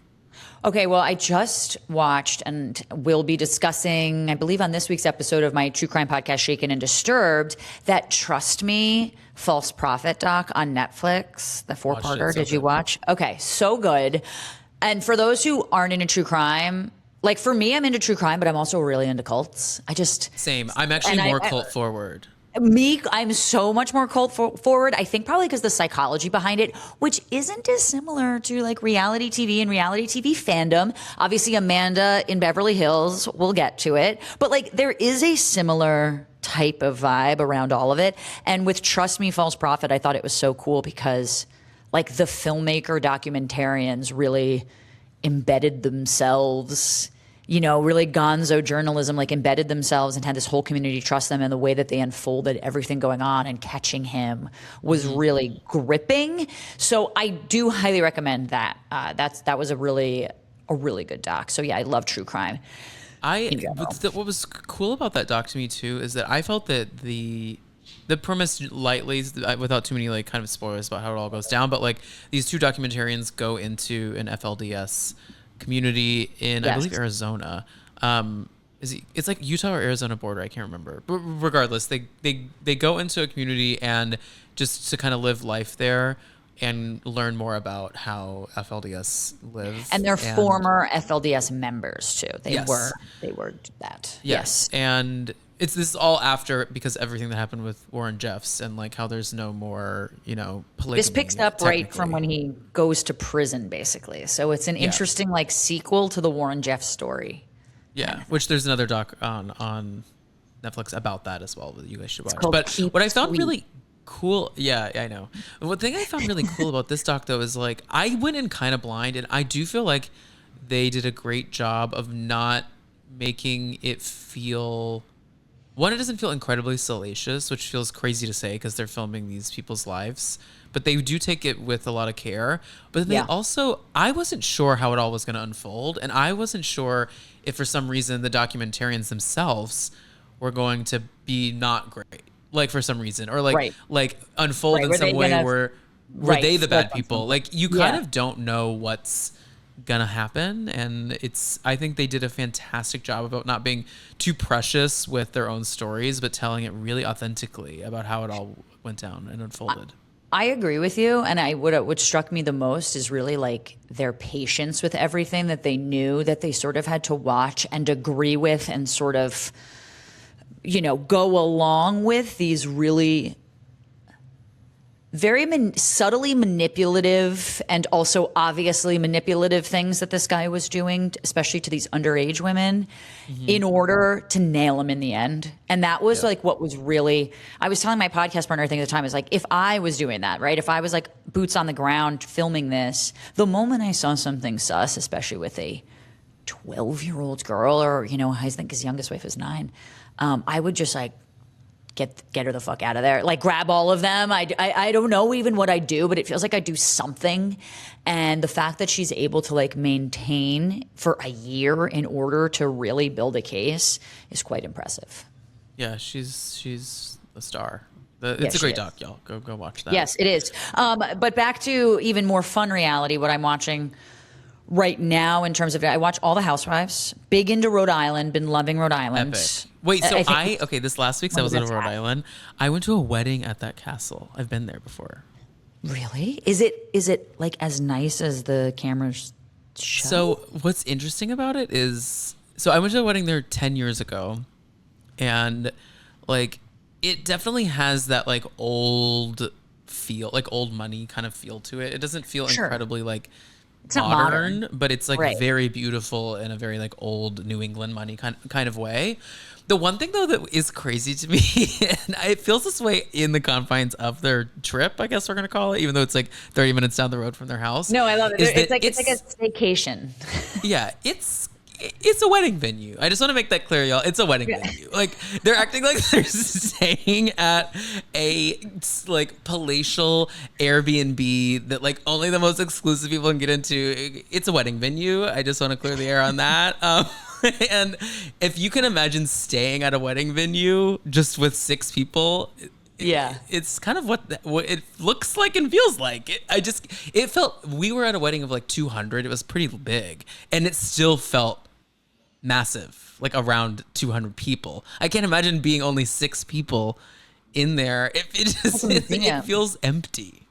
Speaker 2: Okay, well, I just watched and will be discussing, I believe on this week's episode of my true crime podcast, Shaken and Disturbed, that Trust Me False Prophet doc on Netflix, the 4-parter. Did you watch? Okay, so good. And for those who aren't into true crime, like for me, I'm into true crime, but I'm also really into cults.
Speaker 1: Same. I'm actually more cult forward.
Speaker 2: I'm so much more cult forward. I think probably because the psychology behind it, which isn't dissimilar to like reality TV and reality TV fandom. Obviously, Amanda in Beverly Hills, we'll get to it. But like there is a similar type of vibe around all of it. And with Trust Me, False Prophet, I thought it was so cool because like the filmmaker documentarians really embedded themselves, really gonzo journalism, like embedded themselves and had this whole community trust them, and the way that they unfolded everything going on and catching him was really gripping. So I do highly recommend that. That was a really good doc. So yeah, I love true crime.
Speaker 1: What was cool about that doc to me too is that I felt that the premise lightly, without too many like kind of spoilers about how it all goes down, but like these two documentarians go into an FLDS community in, I believe, Arizona. It's like Utah or Arizona border, I can't remember. But regardless, they go into a community and just to kind of live life there and learn more about how FLDS live.
Speaker 2: And they're former FLDS members too. They were that. Yes.
Speaker 1: And this is all after, because everything that happened with Warren Jeffs and like how there's no more, polygamy.
Speaker 2: This picks up right from when he goes to prison, basically. So it's an interesting like sequel to the Warren Jeffs story.
Speaker 1: Yeah, which there's another doc on Netflix about that as well that you guys should watch. But what I found really cool, I know. One thing I found really cool about this doc though is like I went in kind of blind, and I do feel like they did a great job of not making it feel. One, it doesn't feel incredibly salacious, which feels crazy to say because they're filming these people's lives, but they do take it with a lot of care. But they also, I wasn't sure how it all was going to unfold, and I wasn't sure if for some reason the documentarians themselves were going to be not great, like for some reason, or like unfold in some way where were they the bad people? Like you kind of don't know what's gonna happen, and I think they did a fantastic job about not being too precious with their own stories, but telling it really authentically about how it all went down and unfolded.
Speaker 2: I agree with you, and what struck me the most is really like their patience with everything that they knew that they sort of had to watch and agree with and sort of go along with these really very subtly manipulative and also obviously manipulative things that this guy was doing, especially to these underage women, in order to nail him in the end. And that was like what was really, I was telling my podcast partner thing at the time, is like, if I was doing that, right? If I was like boots on the ground filming this, the moment I saw something sus, especially with a 12-year-old girl, or, you know, I think his youngest wife is 9, I would just like get her the fuck out of there. Like grab all of them. I don't know even what I do, but it feels like I do something. And the fact that she's able to like maintain for a year in order to really build a case is quite impressive.
Speaker 1: Yeah, she's a star. It's
Speaker 2: Yes,
Speaker 1: a great
Speaker 2: she
Speaker 1: doc, y'all. Go watch that.
Speaker 2: Yes, it is. But back to even more fun reality, what I'm watching right now in terms of, I watch all the Housewives, big into Rhode Island, been loving Rhode Island.
Speaker 1: Epic. Wait, so this last week I was in
Speaker 2: that's
Speaker 1: Rhode
Speaker 2: hot.
Speaker 1: Island. I went to a wedding at that castle. I've been there before.
Speaker 2: Really? Is it like as nice as the cameras show?
Speaker 1: So what's interesting about it is, so I went to a wedding there 10 years ago, and like it definitely has that like old feel, like old money kind of feel to it. It doesn't feel
Speaker 2: Sure.
Speaker 1: incredibly like
Speaker 2: It's not
Speaker 1: modern, but it's like
Speaker 2: Right.
Speaker 1: very beautiful in a very like old New England money kind of way. The one thing though that is crazy to me, and it feels this way in the confines of their trip, I guess we're gonna call it, even though it's like 30 minutes down the road from their house.
Speaker 2: No, I love it.
Speaker 1: is
Speaker 2: It's
Speaker 1: that
Speaker 2: like a staycation.
Speaker 1: yeah, it's a wedding venue. I just want to make that clear, y'all. It's a wedding venue. Like they're acting like they're staying at a like palatial Airbnb that like only the most exclusive people can get into. It's a wedding venue. I just want to clear the air on that. And if you can imagine staying at a wedding venue just with 6 people.
Speaker 2: Yeah.
Speaker 1: It's kind of what it looks like and feels like. It felt, we were at a wedding of like 200. It was pretty big, and it still felt massive, like around 200 people. I can't imagine being only 6 people in there. It feels empty.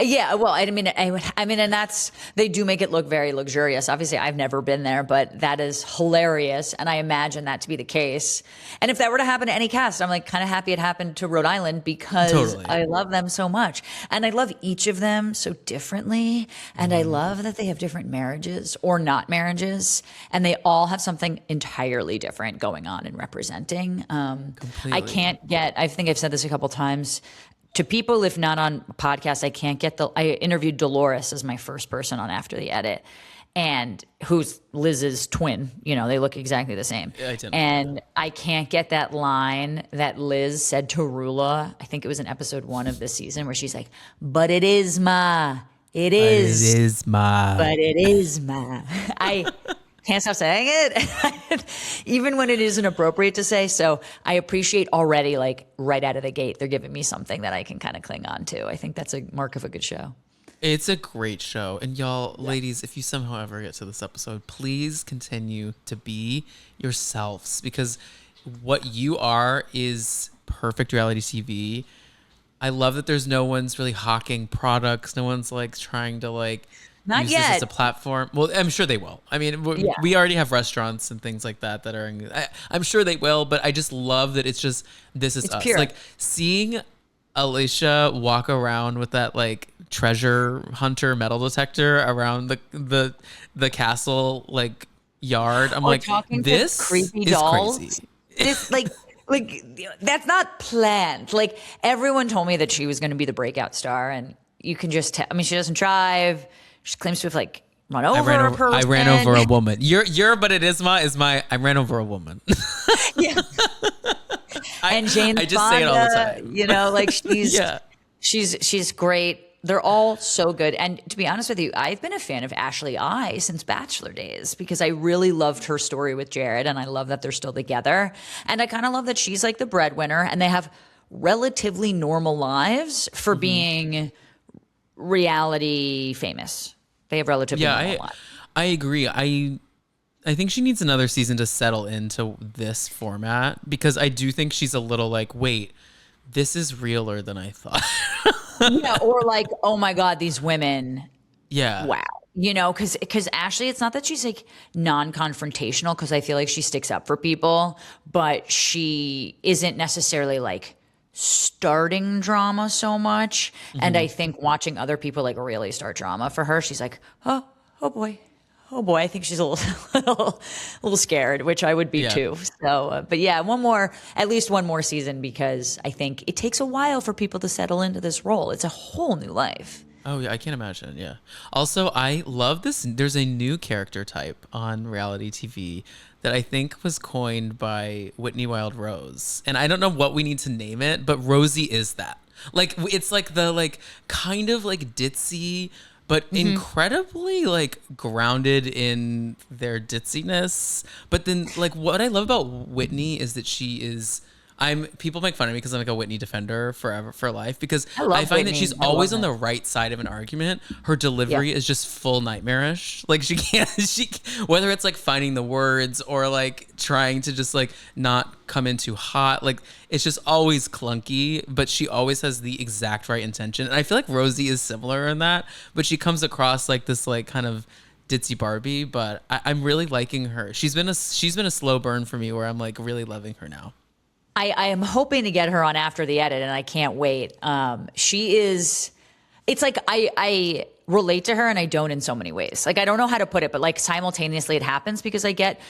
Speaker 2: Yeah, well, I mean, and that's, they do make it look very luxurious. Obviously, I've never been there, but that is hilarious, and I imagine that to be the case. And if that were to happen to any cast, I'm like kind of happy it happened to Rhode Island because
Speaker 1: Totally.
Speaker 2: I love them so much, and I love each of them so differently, and I love that they have different marriages or not marriages, and they all have something entirely different going on and representing. I can't get. I think I've said this a couple times. To people, if not on podcasts, I interviewed Dolores as my first person on After the Edit, and who's Liz's twin. You know, they look exactly the same.
Speaker 1: Yeah, I didn't.
Speaker 2: And I can't get that line that Liz said to Rula. I think it was in episode 1 of this season where she's like, "But it is ma. It is.
Speaker 1: It is my.
Speaker 2: But it is ma." I can't stop saying it, even when it isn't appropriate to say. So I appreciate already, like right out of the gate, they're giving me something that I can kind of cling on to. I think that's a mark of a good show.
Speaker 1: It's a great show. And y'all, ladies, if you somehow ever get to this episode, please continue to be yourselves, because what you are is perfect reality TV. I love that there's no one's really hawking products. No one's like trying to like
Speaker 2: Not
Speaker 1: use
Speaker 2: yet.
Speaker 1: this as a platform. Well, I'm sure they will. I mean, we already have restaurants and things like that that are in, I'm sure they will, but I just love that it's just, this is
Speaker 2: It's
Speaker 1: us.
Speaker 2: pure.
Speaker 1: Like seeing Alicia walk around with that like treasure hunter metal detector around the castle like yard. I'm like,
Speaker 2: talking to
Speaker 1: this
Speaker 2: creepy
Speaker 1: is
Speaker 2: dolls.
Speaker 1: crazy.
Speaker 2: This like that's not planned. Like everyone told me that she was going to be the breakout star, and you can just tell. I mean, she doesn't drive. She claims to have like run over a person.
Speaker 1: I ran over a woman. But it is my I ran over a woman.
Speaker 2: Yeah. And Jane
Speaker 1: I just say it all the
Speaker 2: Fonda,
Speaker 1: time.
Speaker 2: you know, like she's
Speaker 1: Yeah.
Speaker 2: she's great. They're all so good. And to be honest with you, I've been a fan of Ashley I since Bachelor days because I really loved her story with Jared, and I love that they're still together. And I kind of love that she's like the breadwinner, and they have relatively normal lives for being reality famous. They have relatively normal lives.
Speaker 1: I agree. I think she needs another season to settle into this format, because I do think she's a little like, wait, this is realer than I thought.
Speaker 2: Yeah, or like, oh my God, these women.
Speaker 1: Yeah.
Speaker 2: Wow. You know, because Ashley, it's not that she's like non-confrontational, because I feel like she sticks up for people, but she isn't necessarily like starting drama so much. And I think watching other people like really start drama for her, she's like, oh boy. Oh boy, I think she's a little scared, which I would be too. So, but yeah, at least one more season, because I think it takes a while for people to settle into this role. It's a whole new life.
Speaker 1: Oh yeah, I can't imagine. Yeah. Also, I love this. There's a new character type on reality TV that I think was coined by Whitney Wild Rose, and I don't know what we need to name it, but Rosie is that. Like it's like the like kind of like ditzy, but incredibly like grounded in their ditziness. But then like what I love about Whitney is that she is. People make fun of me because I'm like a Whitney defender forever for life because
Speaker 2: I love
Speaker 1: I find that
Speaker 2: Whitney.
Speaker 1: she's
Speaker 2: I
Speaker 1: always
Speaker 2: love
Speaker 1: on
Speaker 2: her.
Speaker 1: the right side of an argument. Her delivery is just full nightmarish. Like whether it's like finding the words or like trying to just like not come in too hot, like it's just always clunky, but she always has the exact right intention. And I feel like Rosie is similar in that, but she comes across like this like kind of ditzy Barbie, but I'm really liking her. She's been a slow burn for me where I'm like really loving her now.
Speaker 2: I am hoping to get her on after the edit, and I can't wait. She is. It's like I relate to her, and I don't in so many ways. Like I don't know how to put it, but like simultaneously it happens because I get,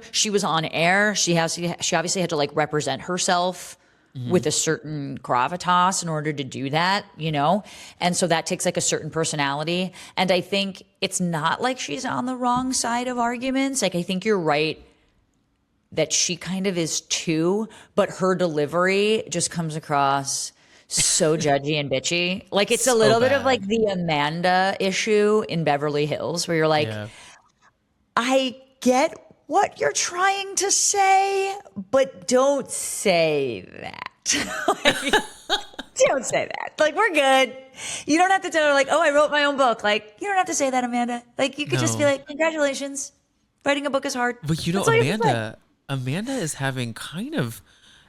Speaker 2: she was on air. She obviously had to like represent herself with a certain gravitas in order to do that, and so that takes like a certain personality. And I think it's not like she's on the wrong side of arguments. Like I think you're right that she kind of is too, but her delivery just comes across so judgy and bitchy. Like it's a little bit of like the Amanda issue in Beverly Hills where you're like, I get what you're trying to say, but don't say that. Like, don't say that. Like, we're good. You don't have to tell her like, oh, I wrote my own book. Like, you don't have to say that, Amanda. Like, you could just be like, congratulations. Writing a book is hard.
Speaker 1: But Amanda is having kind of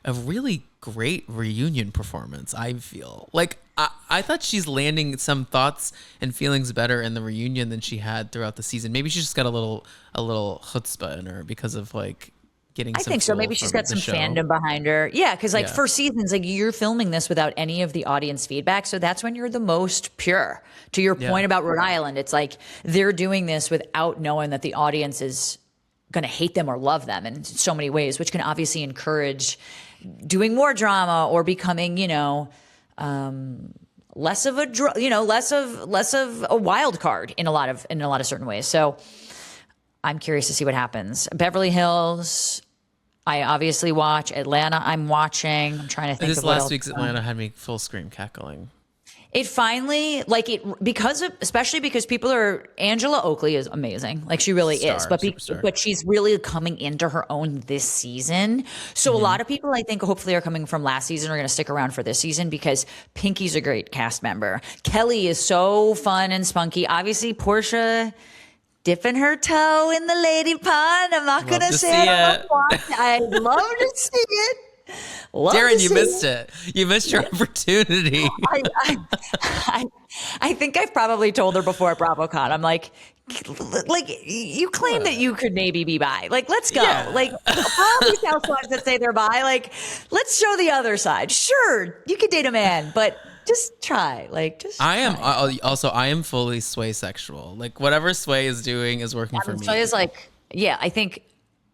Speaker 1: a really great reunion performance, I feel. Like, I thought she's landing some thoughts and feelings better in the reunion than she had throughout the season. Maybe she just got a little chutzpah in her because of, like, getting some
Speaker 2: I think so.
Speaker 1: fuel
Speaker 2: Maybe she's
Speaker 1: from
Speaker 2: got
Speaker 1: the
Speaker 2: some
Speaker 1: show.
Speaker 2: fandom behind her. Yeah, because, like, for seasons, like, you're filming this without any of the audience feedback, so that's when you're the most pure. To your point about Rhode Island, it's like they're doing this without knowing that the audience is going to hate them or love them in so many ways, which can obviously encourage doing more drama or becoming, less of a wild card in a lot of certain ways. So I'm curious to see what happens. Beverly Hills, I obviously watch. Atlanta, I'm watching. I'm trying to think of what
Speaker 1: last
Speaker 2: else.
Speaker 1: week's Atlanta had me full scream cackling.
Speaker 2: It finally, especially because Angela Oakley is amazing. Like she really is, but she's really coming into her own this season. So a lot of people, I think, hopefully are coming from last season are going to stick around for this season because Pinky's a great cast member. Kelly is so fun and spunky. Obviously, Portia dipping her toe in the lady pond. I'm not going to say it. I'd love to see it.
Speaker 1: Daryn, you missed it. You missed your opportunity.
Speaker 2: I think I've probably told her before at BravoCon. I'm like you claim that you could maybe be bi. Like, let's go. Yeah. Like, all these housewives that say they're bi, like, let's show the other side. Sure, you could date a man, but just try. Like, just. I
Speaker 1: am fully Sway sexual. Like, whatever Sway is doing is working for me.
Speaker 2: Sway is like, I think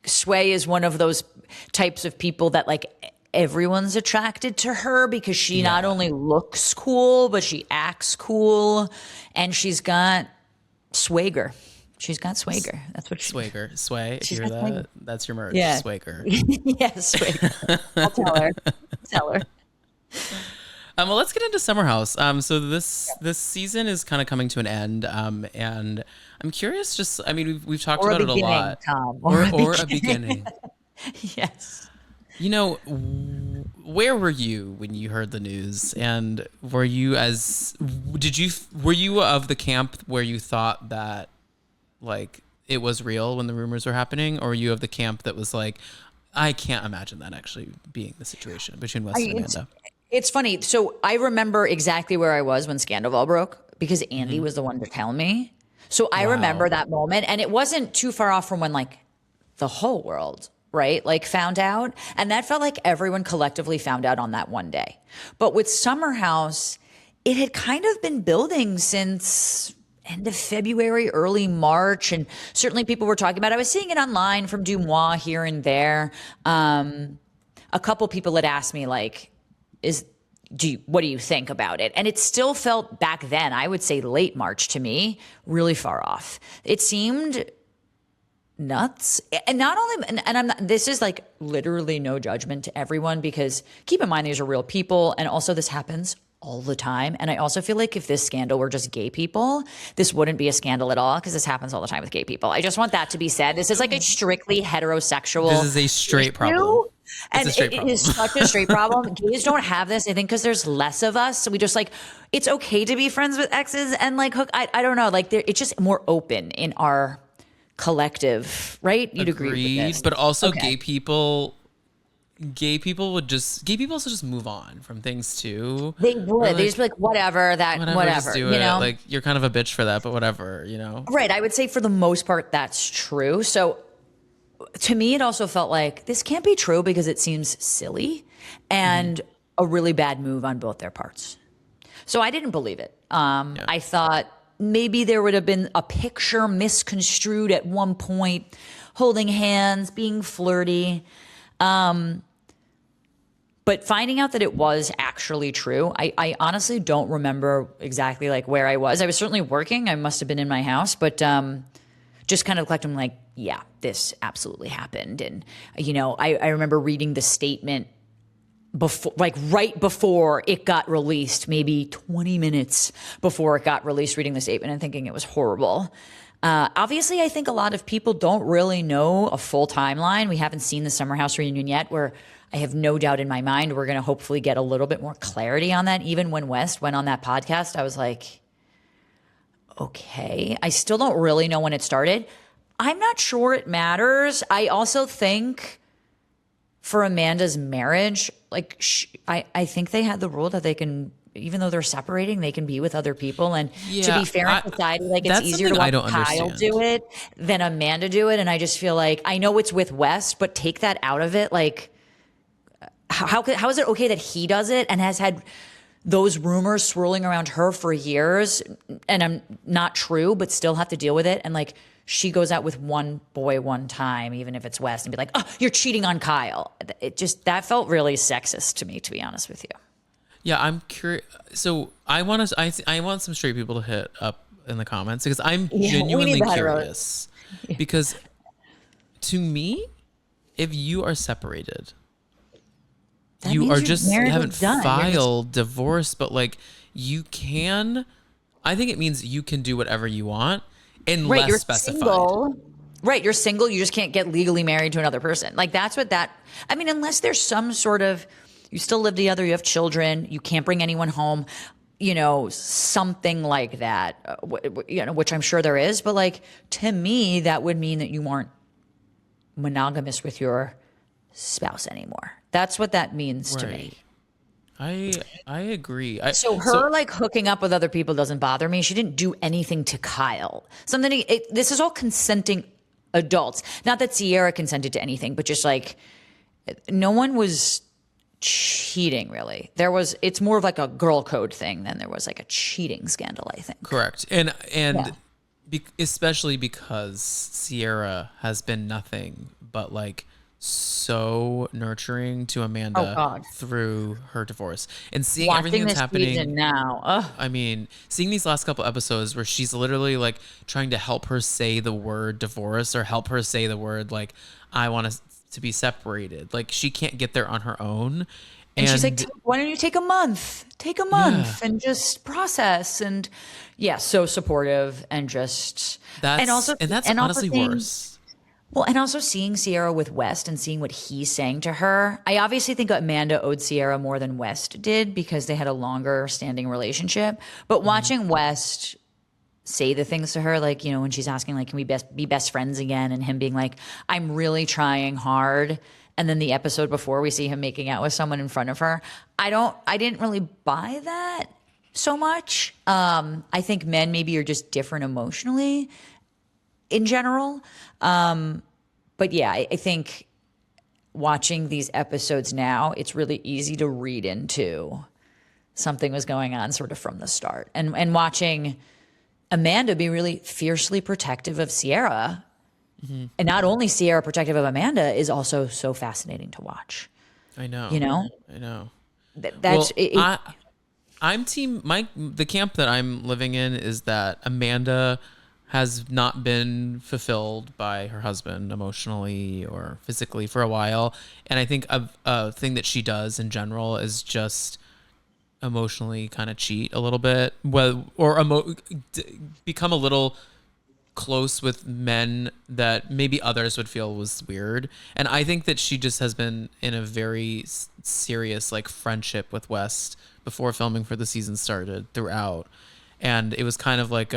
Speaker 2: Sway is one of those types of people that like everyone's attracted to her because she not only looks cool, but she acts cool and she's got swagger. She's got swagger. That's what
Speaker 1: swagger. Sway. If you hear that, swagger. That's your merch.
Speaker 2: Yeah.
Speaker 1: Swagger.
Speaker 2: Yes, swagger. I'll tell her.
Speaker 1: Well, let's get into Summer House. So this season is kind of coming to an end, and I'm curious. We've talked about it a lot.
Speaker 2: Tom.
Speaker 1: Or a beginning.
Speaker 2: Yes.
Speaker 1: Where were you when you heard the news? And were you of the camp where you thought that like it was real when the rumors were happening, or were you of the camp that was like, I can't imagine that actually being the situation between Wes and Amanda?
Speaker 2: It's funny. So I remember exactly where I was when Scandal broke because Andy was the one to tell me. So I remember that moment, and it wasn't too far off from when like the whole world, right, like found out, and that felt like everyone collectively found out on that one day. But with Summer House, it had kind of been building since end of February, early March, and certainly people were talking about it. I was seeing it online from Dumois here and there. A couple people had asked me like, what do you think about it? And it still felt back then, I would say late March to me, really far off. It seemed nuts. And not only, and I'm not, this is like literally no judgment to everyone, because keep in mind, these are real people. And also this happens all the time. And I also feel like if this scandal were just gay people, this wouldn't be a scandal at all, because this happens all the time with gay people. I just want that to be said. This is like a strictly heterosexual.
Speaker 1: This is a straight problem.
Speaker 2: And it is such a straight problem. Gays don't have this, I think, because there's less of us. So we just like, it's okay to be friends with exes and like hook. I don't know. Like it's just more open in our collective, right? You'd agree with this.
Speaker 1: But also gay people also just move on from things too.
Speaker 2: They would. Like, they just be like, whatever,
Speaker 1: just do it. Like, you're kind of a bitch for that, but whatever, Right.
Speaker 2: I would say for the most part, that's true. So to me, it also felt like this can't be true, because it seems silly and a really bad move on both their parts. So I didn't believe it. I thought maybe there would have been a picture misconstrued at one point, holding hands, being flirty. But finding out that it was actually true, I honestly don't remember exactly like where I was. I was certainly working. I must have been in my house, but just kind of collecting like, yeah, this absolutely happened. And, I remember reading the statement before, like right before it got released, maybe 20 minutes before it got released, reading the statement and thinking it was horrible. Obviously, I think a lot of people don't really know a full timeline. We haven't seen the Summer House reunion yet, where I have no doubt in my mind we're going to hopefully get a little bit more clarity on that. Even when West went on that podcast, I was like, okay, I still don't really know when it started. I'm not sure it matters. I also think for Amanda's marriage, like I think they had the rule that they can, even though they're separating, they can be with other people. And to be fair in society, like it's easier to watch Kyle do it than Amanda do it. And I just feel like, I know it's with West, but take that out of it. Like, how is it okay that he does it and has had those rumors swirling around her for years, and I'm not true, but still have to deal with it? And like, she goes out with one boy one time, even if it's West, and be like, oh, you're cheating on Kyle. That felt really sexist to me, to be honest with you.
Speaker 1: Yeah, I'm curious. So I want some straight people to hit up in the comments, because I'm genuinely curious. Because to me, if you are separated, you haven't filed divorce, but like you can. I think it means you can do whatever you want unless you're specified. Single.
Speaker 2: Right, you're single. You just can't get legally married to another person. Like that's what that. I mean, unless there's some sort of. You still live together, you have children, you can't bring anyone home, something like that, which I'm sure there is. But like, to me, that would mean that you aren't monogamous with your spouse anymore. That's what that means to me.
Speaker 1: I agree.
Speaker 2: So like hooking up with other people doesn't bother me. She didn't do anything to Kyle. This is all consenting adults. Not that Sierra consented to anything, but just like no one was cheating, really. It's more of like a girl code thing than there was like a cheating scandal, I think.
Speaker 1: Correct. Especially because Sierra has been nothing but like so nurturing to Amanda through her divorce, and seeing everything that's happening
Speaker 2: now. Ugh.
Speaker 1: I mean, seeing these last couple episodes where she's literally like trying to help her say the word divorce, or help her say the word like, I want to be separated. Like, she can't get there on her own.
Speaker 2: And she's like, why don't you take a month? And just process. And so supportive, and just
Speaker 1: that's honestly worse.
Speaker 2: Well, and also seeing Sierra with West and seeing what he's saying to her. I obviously think Amanda owed Sierra more than West did, because they had a longer standing relationship. But watching West say the things to her, like, when she's asking, like, can we be best friends again? And him being like, I'm really trying hard. And then the episode before, we see him making out with someone in front of her. I didn't really buy that so much. I think men maybe are just different emotionally in general. But yeah, I think watching these episodes now, it's really easy to read into something was going on sort of from the start. And watching Amanda be really fiercely protective of Sierra, and not only Sierra protective of Amanda, is also so fascinating to watch.
Speaker 1: I know.
Speaker 2: I know. That's it.
Speaker 1: I'm the camp that I'm living in is that Amanda has not been fulfilled by her husband emotionally or physically for a while. And I think a thing that she does in general is just emotionally kind of cheat a little bit, become a little close with men that maybe others would feel was weird. And I think that she just has been in a very serious like friendship with West before filming for the season started throughout. And it was kind of like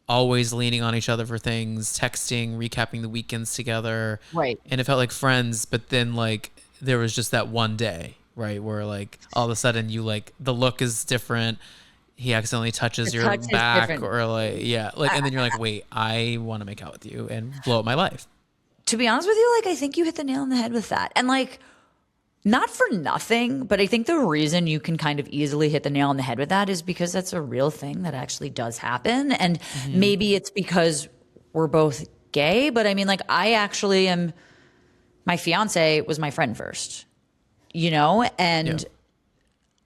Speaker 1: always leaning on each other for things, texting, recapping the weekends together.
Speaker 2: Right.
Speaker 1: And it felt like friends, but then like there was just that one day, right, where like all of a sudden you like the look is different. He accidentally touches your back or like, yeah. Like, and then you're like, wait, I want to make out with you and blow up my life.
Speaker 2: To be honest with you, like, I think you hit the nail on the head with that. And like, not for nothing, but I think the reason you can kind of easily hit the nail on the head with that is because that's a real thing that actually does happen. And maybe it's because we're both gay, but I mean, like, I actually am, my fiance was my friend first, you know? And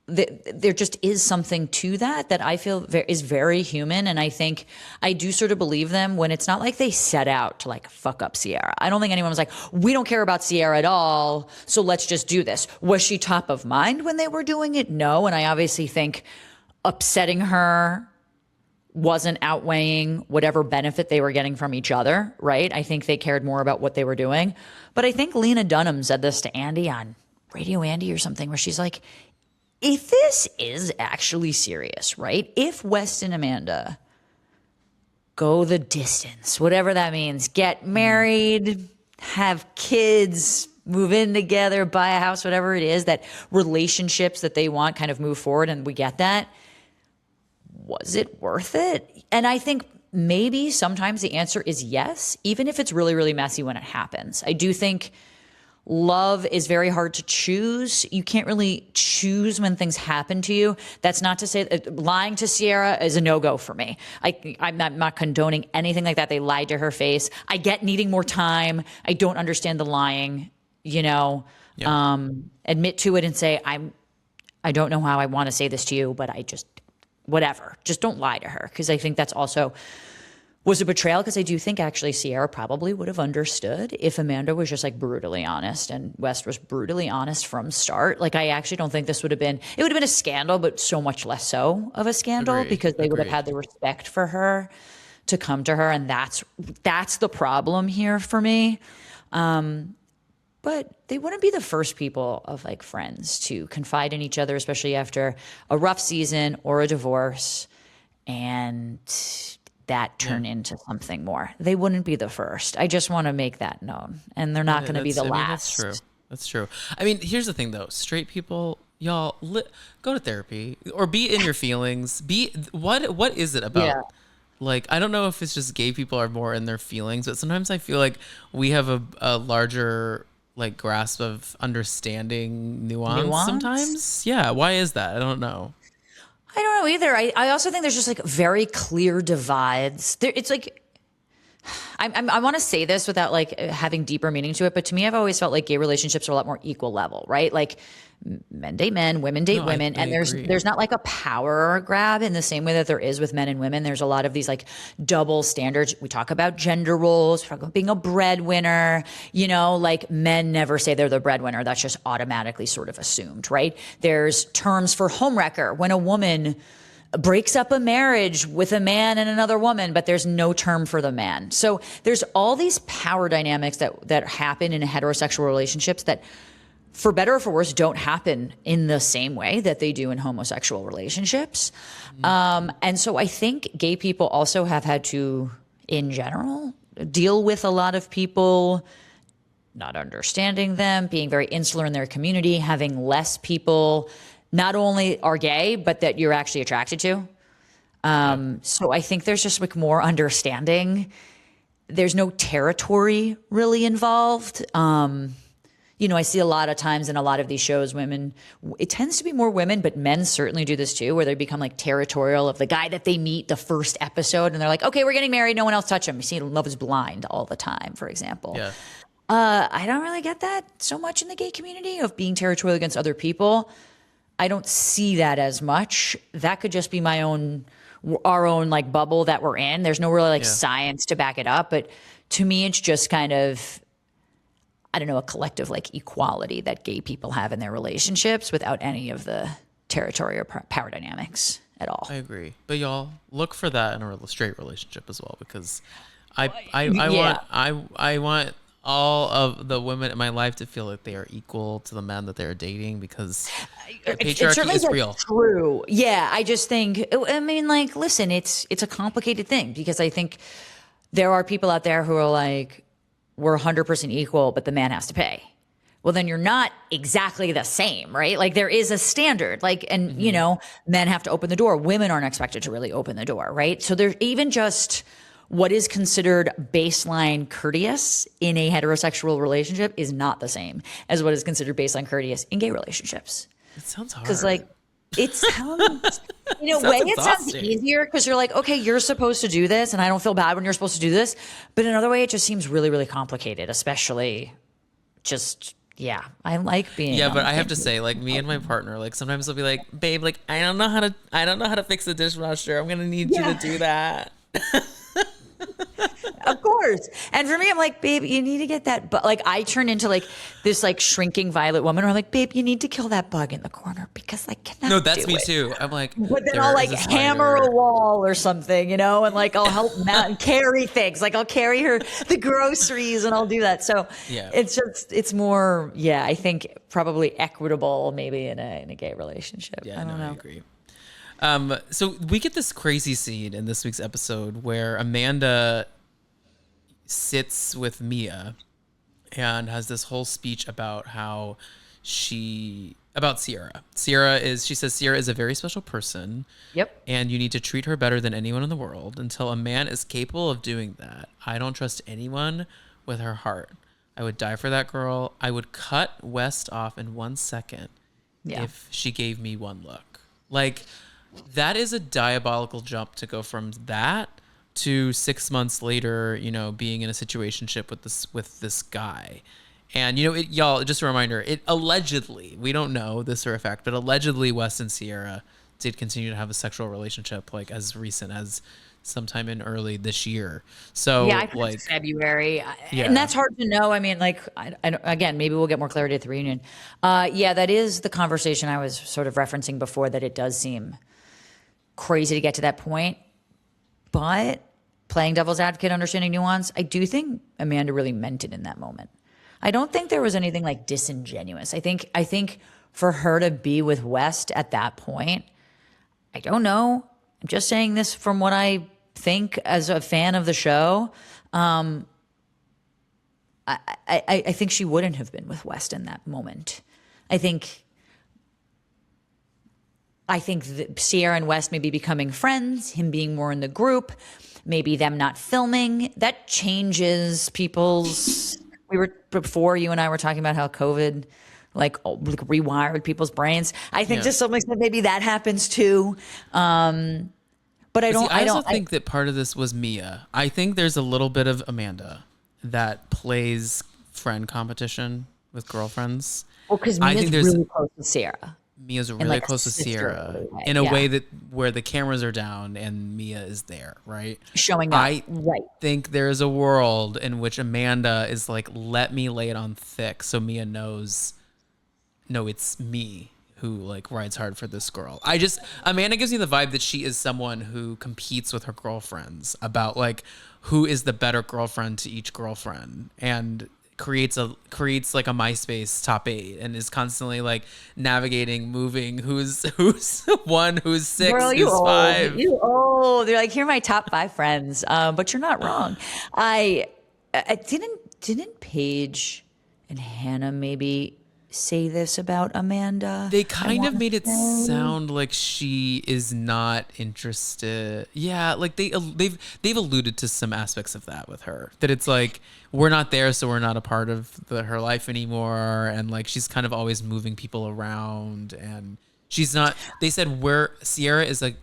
Speaker 2: there just is something to that I feel is very human. And I think I do sort of believe them when it's not like they set out to like fuck up Sierra. I don't think anyone was like, we don't care about Sierra at all, so let's just do this. Was she top of mind when they were doing it? No. And I obviously think upsetting her wasn't outweighing whatever benefit they were getting from each other, right? I think they cared more about what they were doing. But I think Lena Dunham said this to Andy on Radio Andy or something, where she's like, if this is actually serious, right? If West and Amanda go the distance, whatever that means, get married, have kids, move in together, buy a house, whatever it is, that relationships that they want kind of move forward, and we get that, was it worth it? And I think maybe sometimes the answer is yes, even if it's really, really messy when it happens. I do think love is very hard to choose. You can't really choose when things happen to you. That's not to say that lying to Sierra is a no-go for me. I'm not condoning anything like that. They lied to her face. I get needing more time. I don't understand the lying, you know. Yeah. Admit to it and say, I don't know how I want to say this to you, but I just, whatever. Just don't lie to her, because I think that's also was a betrayal, because I do think actually Sierra probably would have understood if Amanda was just like brutally honest and West was brutally honest from start. Like, I actually don't think this would have been, it would have been a scandal, but so much less so of a scandal. Agreed. Because they would have had the respect for her to come to her. And that's the problem here for me. But they wouldn't be the first people of like friends to confide in each other, especially after a rough season or a divorce, and that turn into something more. They wouldn't be the first. I just want to make that known. And they're not going to be the last.
Speaker 1: That's true. That's true. I mean, here's the thing though. Straight people, y'all, go to therapy or be in your feelings. What is it about? Yeah. Like, I don't know if it's just gay people are more in their feelings, but sometimes I feel like we have a larger like grasp of understanding nuance sometimes. Yeah. Why is that? I don't know.
Speaker 2: I don't know either. I also think there's just like very clear divides. It's like, I want to say this without like having deeper meaning to it, but to me, I've always felt like gay relationships are a lot more equal level, right? Like, men date men, women date women, and there's not like a power grab in the same way that there is with men and women. There's a lot of these like double standards. We talk about gender roles, we talk about being a breadwinner, you know, like men never say they're the breadwinner. That's just automatically sort of assumed, right? There's terms for homewrecker when a woman breaks up a marriage with a man and another woman, but there's no term for the man. So there's all these power dynamics that happen in heterosexual relationships that, for better or for worse, don't happen in the same way that they do in homosexual relationships. And so I think gay people also have had to, in general, deal with a lot of people not understanding them, being very insular in their community, having less people not only are gay, but that you're actually attracted to. So I think there's just like more understanding. There's no territory really involved. You know, I see a lot of times in a lot of these shows, women, it tends to be more women, but men certainly do this too, where they become like territorial of the guy that they meet the first episode. And they're like, okay, we're getting married. No one else touch him. You see Love is Blind all the time, for example. Yeah. I don't really get that so much in the gay community of being territorial against other people. I don't see that as much. That could just be our own like bubble that we're in. There's no really like science to back it up. But to me, it's just kind of, I don't know, a collective like equality that gay people have in their relationships without any of the territory or power dynamics at all.
Speaker 1: I agree. But y'all look for that in a straight relationship as well, because I want all of the women in my life to feel like they are equal to the men that they're dating, because patriarchy is real.
Speaker 2: True. Yeah. I just think, I mean, like, listen, it's a complicated thing, because I think there are people out there who are like, we're 100% equal, but the man has to pay. Well, then you're not exactly the same, right? Like there is a standard, like, and you know, men have to open the door. Women aren't expected to really open the door, right? So there's even just what is considered baseline courteous in a heterosexual relationship is not the same as what is considered baseline courteous in gay relationships.
Speaker 1: It sounds hard.
Speaker 2: Because like it sounds, in a way, it sounds easier because you're like, okay, you're supposed to do this, and I don't feel bad when you're supposed to do this. But in another way, it just seems really, really complicated, especially just. Yeah, I like being.
Speaker 1: Yeah, but I have to say, like me and my partner, like sometimes they'll be like, "Babe, like I don't know how to fix the dishwasher. I'm gonna need you to do that."
Speaker 2: Of course. And for me, I'm like, babe, you need to get that. But like, I turn into like this like shrinking violet woman, or I'm like, babe, you need to kill that bug in the corner because I cannot.
Speaker 1: No, that's
Speaker 2: do
Speaker 1: me
Speaker 2: it.
Speaker 1: too. I'm like,
Speaker 2: but then I'll like hammer a wall or something, you know, and like I'll help Matt and carry things. Like I'll carry her the groceries and I'll do that. So
Speaker 1: yeah,
Speaker 2: it's more, yeah, I think probably equitable maybe in a gay relationship.
Speaker 1: Yeah,
Speaker 2: I don't know.
Speaker 1: I agree. So we get this crazy scene in this week's episode where Amanda sits with Mia and has this whole speech about how about Sierra. She says Sierra is a very special person.
Speaker 2: Yep.
Speaker 1: And you need to treat her better than anyone in the world. Until a man is capable of doing that, I don't trust anyone with her heart. I would die for that girl. I would cut West off in 1 second if she gave me one look. Like, that is a diabolical jump to go from that to 6 months later, you know, being in a situationship with this guy. And, you know, y'all, just a reminder, it allegedly, we don't know this for a fact, but allegedly Wes and Sierra did continue to have a sexual relationship, like as recent as sometime in early this year. So
Speaker 2: yeah, I think
Speaker 1: like
Speaker 2: it's February, and that's hard to know. I mean, like, again, maybe we'll get more clarity at the reunion. Yeah, that is the conversation I was sort of referencing before, that it does seem crazy to get to that point. But playing devil's advocate, understanding nuance, I do think Amanda really meant it in that moment. I don't think there was anything like disingenuous. I think for her to be with West at that point, I don't know. I'm just saying this from what I think as a fan of the show. I think she wouldn't have been with West in that moment. I think Sierra and West maybe becoming friends, him being more in the group, maybe them not filming, that changes people's. Before you and I were talking about how COVID like rewired people's brains. I think to some extent maybe that happens too. But I don't
Speaker 1: think that part of this was Mia. I think there's a little bit of Amanda that plays friend competition with girlfriends.
Speaker 2: Well, because Mia's really close to Sierra.
Speaker 1: Mia's really close to Sierra in a way that where the cameras are down and Mia is there, right?
Speaker 2: Showing up.
Speaker 1: I think there's a world in which Amanda is like, let me lay it on thick so Mia knows, no, it's me who like rides hard for this girl. Amanda gives me the vibe that she is someone who competes with her girlfriends about like who is the better girlfriend to each girlfriend, and creates like a MySpace top 8 and is constantly like navigating, moving who's 1, who's 6,
Speaker 2: girl,
Speaker 1: who's 5.
Speaker 2: You old. They're like, here are my top 5 friends. But you're not wrong. I didn't Paige and Hannah maybe say this about Amanda?
Speaker 1: They kind of made it sound like she is not interested. Yeah, like they've alluded to some aspects of that with her. That it's like, we're not there, so we're not a part of her life anymore, and like she's kind of always moving people around, and she's not. They said Sierra is a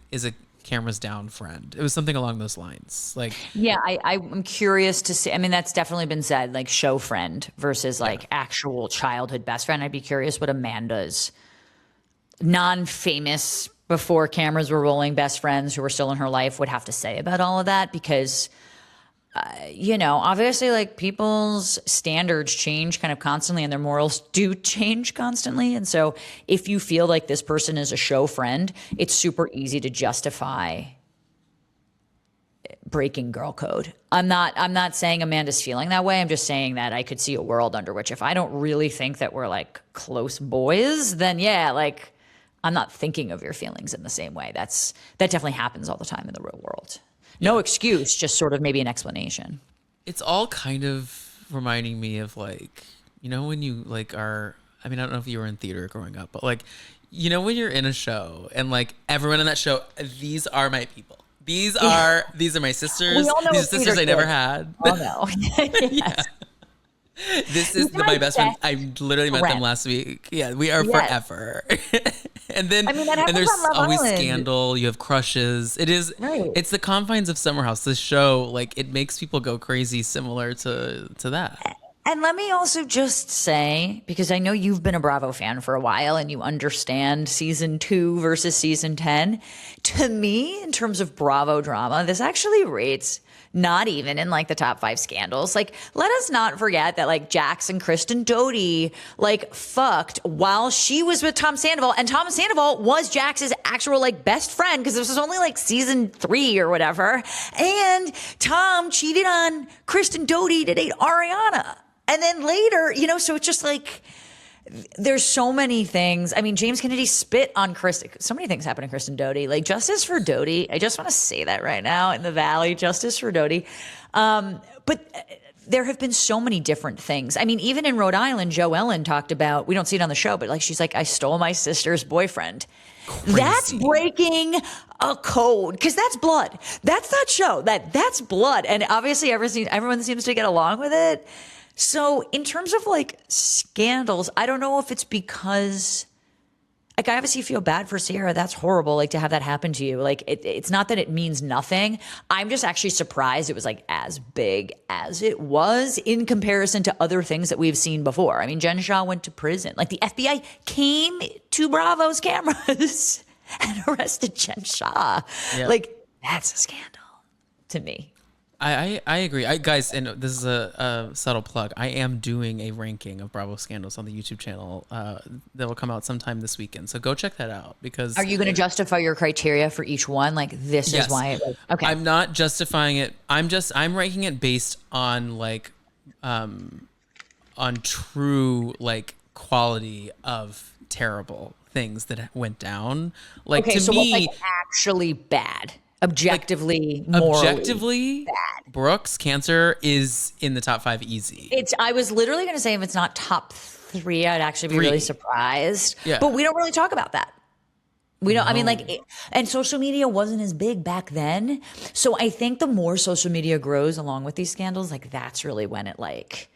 Speaker 1: cameras down friend. It was something along those lines. Like,
Speaker 2: yeah, I'm curious to see. I mean, that's definitely been said, like show friend versus like actual childhood best friend. I'd be curious what Amanda's non-famous before cameras were rolling best friends who were still in her life would have to say about all of that, because obviously, like, people's standards change kind of constantly and their morals do change constantly. And so if you feel like this person is a show friend, it's super easy to justify breaking girl code. I'm not saying Amanda's feeling that way. I'm just saying that I could see a world under which if I don't really think that we're like close boys, then yeah, like, I'm not thinking of your feelings in the same way. That definitely happens all the time in the real world. No excuse, just sort of maybe an explanation.
Speaker 1: It's all kind of reminding me of, like, when you like are, I mean, I don't know if you were in theater growing up, but like, when you're in a show and like everyone in that show, these are my people. These are my sisters.
Speaker 2: We all know
Speaker 1: these are sisters I never had.
Speaker 2: Oh no.
Speaker 1: Yeah. This is my best friend. I literally met them last week. Yeah, we are forever. And then, and there's always scandal. You have crushes. It is, It's the confines of Summer House. This show, like, it makes people go crazy, similar to that.
Speaker 2: And let me also just say, because I know you've been a Bravo fan for a while and you understand season 2 versus season 10. To me, in terms of Bravo drama, this actually rates not even in like the top 5 scandals. Like, let us not forget that like Jax and Kristen Doute like fucked while she was with Tom Sandoval, and Tom Sandoval was Jax's actual like best friend, because this was only like season 3 or whatever. And Tom cheated on Kristen Doute to date Ariana. And then later, so it's just like, there's so many things. I mean, James Kennedy spit on Kristen. So many things happen to Kristen Doute. Like, justice for Doute. I just want to say that right now in the Valley. Justice for Doute. But there have been so many different things. I mean, even in Rhode Island, Joe Ellen talked about, we don't see it on the show, but like, she's like, I stole my sister's boyfriend. Crazy. That's breaking a code, because that's blood. That's that show. That's blood. And obviously everyone seems to get along with it. So in terms of like scandals, I don't know if it's because, like, I obviously feel bad for Sierra. That's horrible, like, to have that happen to you. Like, it's not that it means nothing. I'm just actually surprised it was like as big as it was in comparison to other things that we've seen before. I mean, Jen Shah went to prison. Like, the FBI came to Bravo's cameras and arrested Jen Shah. Yeah. Like, that's a scandal to me.
Speaker 1: I agree. Guys, and this is a subtle plug. I am doing a ranking of Bravo scandals on the YouTube channel that will come out sometime this weekend. So go check that out. Because
Speaker 2: are you going to justify your criteria for each one? Like, this is why. Okay.
Speaker 1: I'm not justifying it. I'm ranking it based on like on true like quality of terrible things that went down. Like,
Speaker 2: okay,
Speaker 1: to
Speaker 2: so
Speaker 1: me,
Speaker 2: what's like actually bad? Objectively, like, morally bad.
Speaker 1: Brooke's cancer is in the top 5 easy.
Speaker 2: I was literally going to say, if it's not top 3, I'd actually be really surprised. Yeah. But we don't really talk about that. We don't. No. I mean, like, and social media wasn't as big back then. So I think the more social media grows along with these scandals, like, that's really when it like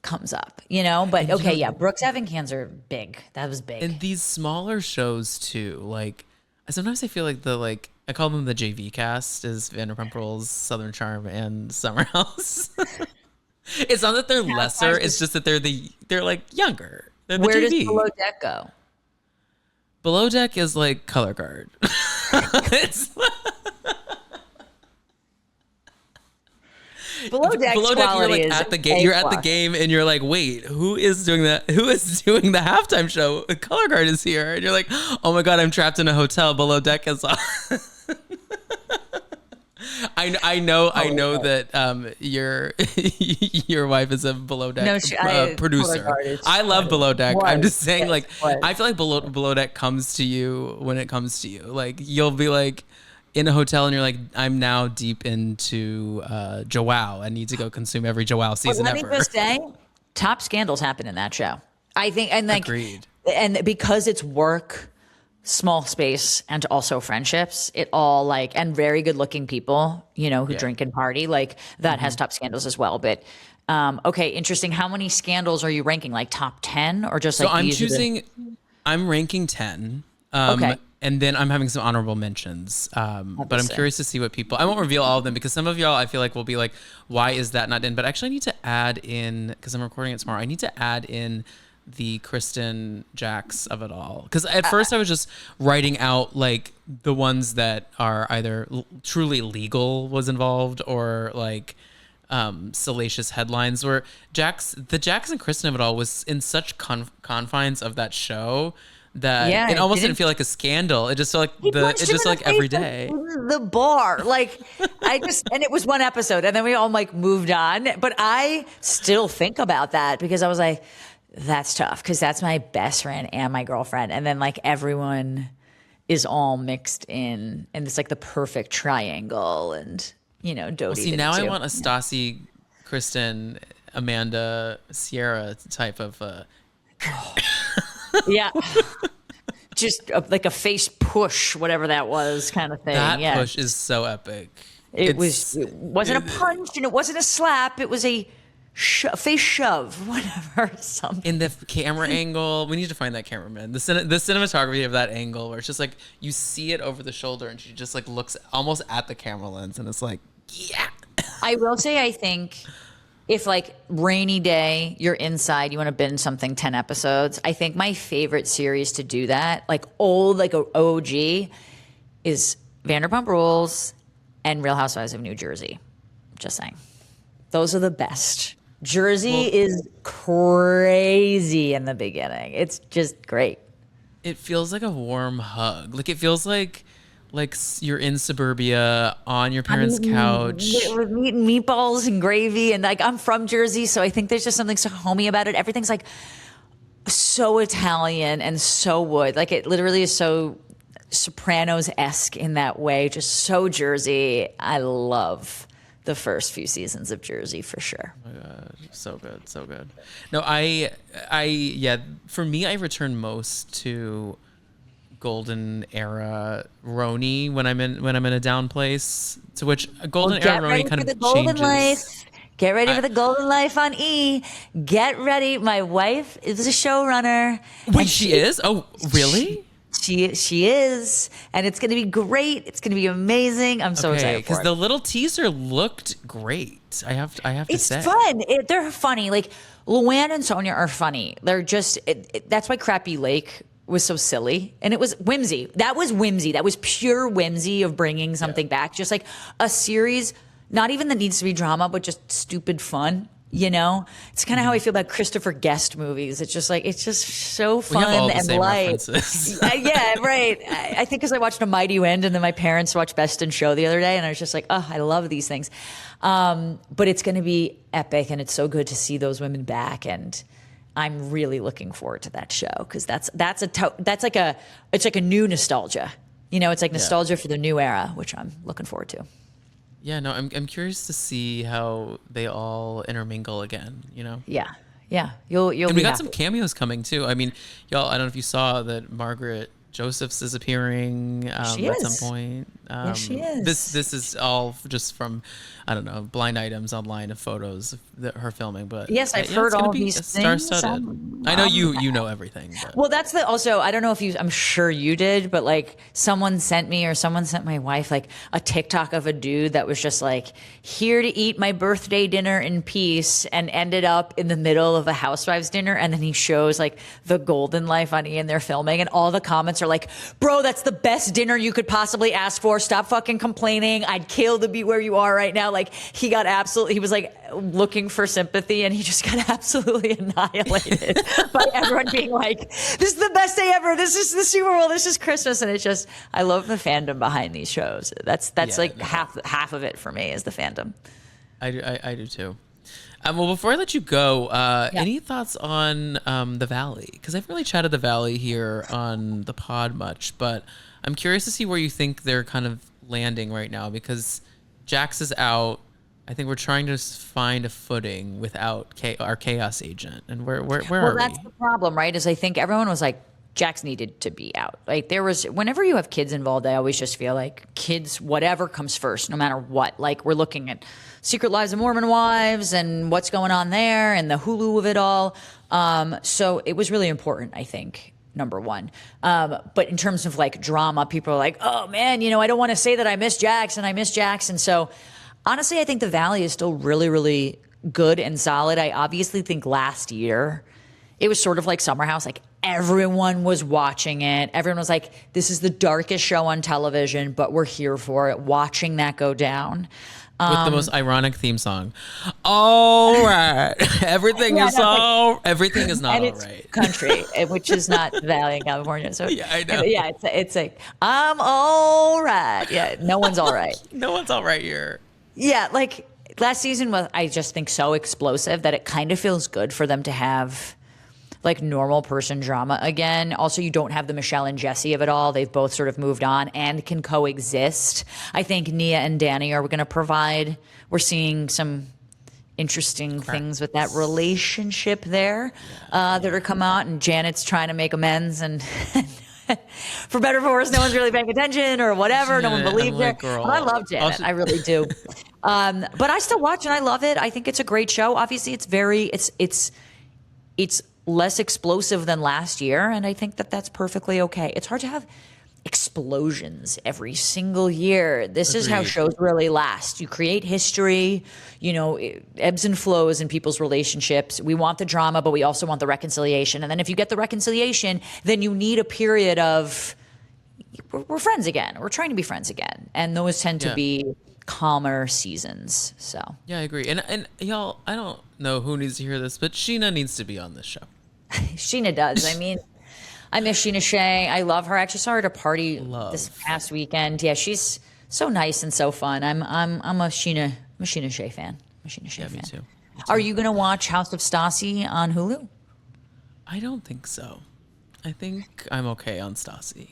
Speaker 2: comes up, But okay, yeah, Brooke's having cancer, big. That was big.
Speaker 1: And these smaller shows too, like, sometimes I feel like I call them the JV cast, is Vanderpump Rules, Southern Charm, and Summer House. It's not that they're lesser; it's just that they're like younger. They're the
Speaker 2: Where
Speaker 1: JV.
Speaker 2: does Below Deck go?
Speaker 1: Below Deck is like Color Guard.
Speaker 2: Below Deck,
Speaker 1: you're like at the game. You're at the game, and you're like, wait, who is doing that? Who is doing the halftime show? Color Guard is here, and you're like, oh my god, I'm trapped in a hotel. Below Deck is on. I know that your wife is a Below Deck producer. I love Below Deck. I'm just saying, like, I feel like Below Deck comes to you when it comes to you. Like, you'll be like in a hotel and you're like, I'm now deep into Joao. I need to go consume every Joao season ever.
Speaker 2: Let me just say, top scandals happen in that show. I think, and like,
Speaker 1: agreed.
Speaker 2: And because it's work, small space, and also friendships, it all like, and very good looking people, who drink and party, like that has top scandals as well. But okay, interesting. How many scandals are you ranking? Like top 10 or just like?
Speaker 1: So I'm ranking 10. Okay. And then I'm having some honorable mentions. But I'm curious to see what people, I won't reveal all of them because some of y'all I feel like will be like, why is that not in? But actually I need to add in, because I'm recording it tomorrow, I need to add in the Kristen Jax of it all. Because at first I was just writing out like the ones that are either truly legal was involved or like salacious headlines. Where the Jax and Kristen of it all was in such confines of that show that it almost didn't feel like a scandal. It just felt like every day.
Speaker 2: The bar, like and it was one episode, and then we all like moved on. But I still think about that because I was like, that's tough because that's my best friend and my girlfriend, and then like everyone is all mixed in, and it's like the perfect triangle, and Dodie.
Speaker 1: Well, see, now I want a Stassi, Kristen, Amanda, Sierra type of.
Speaker 2: Yeah. Just like a face push, whatever that was, kind of thing.
Speaker 1: That push is so epic.
Speaker 2: It wasn't a punch and it wasn't a slap. It was a face shove, whatever. Something.
Speaker 1: In the camera angle, we need to find that cameraman. The cinematography of that angle, where it's just like you see it over the shoulder, and she just like looks almost at the camera lens, and it's like, yeah. I
Speaker 2: will say, I think. If like rainy day, you're inside, you want to binge something 10 episodes. I think my favorite series to do that, like old, like a OG, is Vanderpump Rules and Real Housewives of New Jersey. Just saying. Those are the best. Jersey is crazy in the beginning. It's just great.
Speaker 1: It feels like a warm hug. Like it feels like you're in suburbia on your parents' couch
Speaker 2: with meat and meatballs and gravy, and like I'm from Jersey, so I think there's just something so homey about it. Everything's like so Italian and so wood. Like it literally is so Sopranos-esque in that way, just so Jersey. I love the first few seasons of Jersey for sure.
Speaker 1: Oh my God, so good, so good. No, for me, I return most to golden era RHONI when I'm in a down place. To which a golden era RHONI kind of changes.
Speaker 2: Life. Get ready for the golden life on E. Get ready. My wife is a showrunner.
Speaker 1: Wait, she is? Oh, really?
Speaker 2: She is, and it's going to be great. It's going to be amazing. I'm so excited
Speaker 1: because the little teaser looked great. I have to say,
Speaker 2: it's fun. They're funny. Like Luann and Sonia are funny. They're just that's why Crappy Lake was so silly, and it was whimsy. That was whimsy. That was pure whimsy of bringing something back. Just like a series, not even that needs to be drama, but just stupid fun. It's kind of how I feel about Christopher Guest movies. It's just so fun and light. Yeah, right. I think because I watched A Mighty Wind, and then my parents watched Best in Show the other day, and I was just like, oh, I love these things. But it's going to be epic, and it's so good to see those women back, and I'm really looking forward to that show because it's like a new nostalgia. It's like nostalgia for the new era, which I'm looking forward to.
Speaker 1: Yeah, no, I'm curious to see how they all intermingle again.
Speaker 2: Yeah. You'll.
Speaker 1: And we got some cameos coming too. I mean, y'all. I don't know if you saw that Margaret Josephs is appearing at some point.
Speaker 2: Yes, she is.
Speaker 1: This is all just from, I don't know, blind items online of photos of her filming. But
Speaker 2: yes, I've heard all these things.
Speaker 1: Star-studded. I know you know everything. But.
Speaker 2: Well, that's also, I don't know if I'm sure you did, but like someone sent my wife like a TikTok of a dude that was just like, here to eat my birthday dinner in peace, and ended up in the middle of a Housewives dinner. And then he shows like the golden life on E and they're filming, and all the comments are like, bro, that's the best dinner you could possibly ask for. Stop fucking complaining. I'd kill to be where you are right now. Like he was like looking for sympathy, and he just got absolutely annihilated by everyone being like, this is the best day ever. This is the Super Bowl. This is Christmas. And it's just, I love the fandom behind these shows. That's half of it for me is the fandom.
Speaker 1: I do too. Well, before I let you go, any thoughts on the Valley? Because I haven't really chatted the Valley here on the pod much, but I'm curious to see where you think they're kind of landing right now, because Jax is out. I think we're trying to find a footing without our chaos agent. And where are we?
Speaker 2: Well, that's the problem, right? Is I think everyone was like, Jax needed to be out. Like whenever you have kids involved, I always just feel like kids, whatever comes first, no matter what. Like we're looking at Secret Lives of Mormon Wives and what's going on there and the Hulu of it all. So it was really important, I think, number one. But in terms of like drama, people are like, oh man, I don't want to say that I miss Jax and I miss Jax. And so honestly, I think the Valley is still really, really good and solid. I obviously think last year it was sort of like Summer House. Like everyone was watching it. Everyone was like, this is the darkest show on television, but we're here for it. Watching that go down.
Speaker 1: With the most ironic theme song. All right. Everything is not all right.
Speaker 2: Country, which is not the Valley in California. So
Speaker 1: yeah, I know.
Speaker 2: Yeah, it's like, I'm all right. Yeah, no one's all right.
Speaker 1: No one's all right here.
Speaker 2: Yeah, like last season was, I just think, so explosive that it kind of feels good for them to have like normal person drama again. Also, you don't have the Michelle and Jesse of it all. They've both sort of moved on and can coexist. I think Nia and Danny are going to provide. We're seeing some interesting things with that relationship there that are come out, and Janet's trying to make amends, and for better or for worse, no one's really paying attention or whatever.
Speaker 1: Janet,
Speaker 2: no one believes her.
Speaker 1: Girl.
Speaker 2: I love Janet. Also, I really do. But I still watch and I love it. I think it's a great show. Obviously, it's less explosive than last year, and I think that that's perfectly okay. It's hard to have explosions every single year. This is how shows really last. You create history, ebbs and flows in people's relationships. We want the drama, but we also want the reconciliation. And then if you get the reconciliation, then you need a period of we're friends again. We're trying to be friends again. And those tend to be calmer seasons. So
Speaker 1: yeah, I agree. And y'all, I don't know who needs to hear this, but Sheena needs to be on this show.
Speaker 2: Sheena does. I mean, I miss Sheena Shea. I love her. I actually saw her at a party this past weekend. Yeah, she's so nice and so fun. I'm a Sheena Shea fan. Me too. Are you going to watch House of Stassi on Hulu?
Speaker 1: I don't think so. I think I'm okay on Stassi.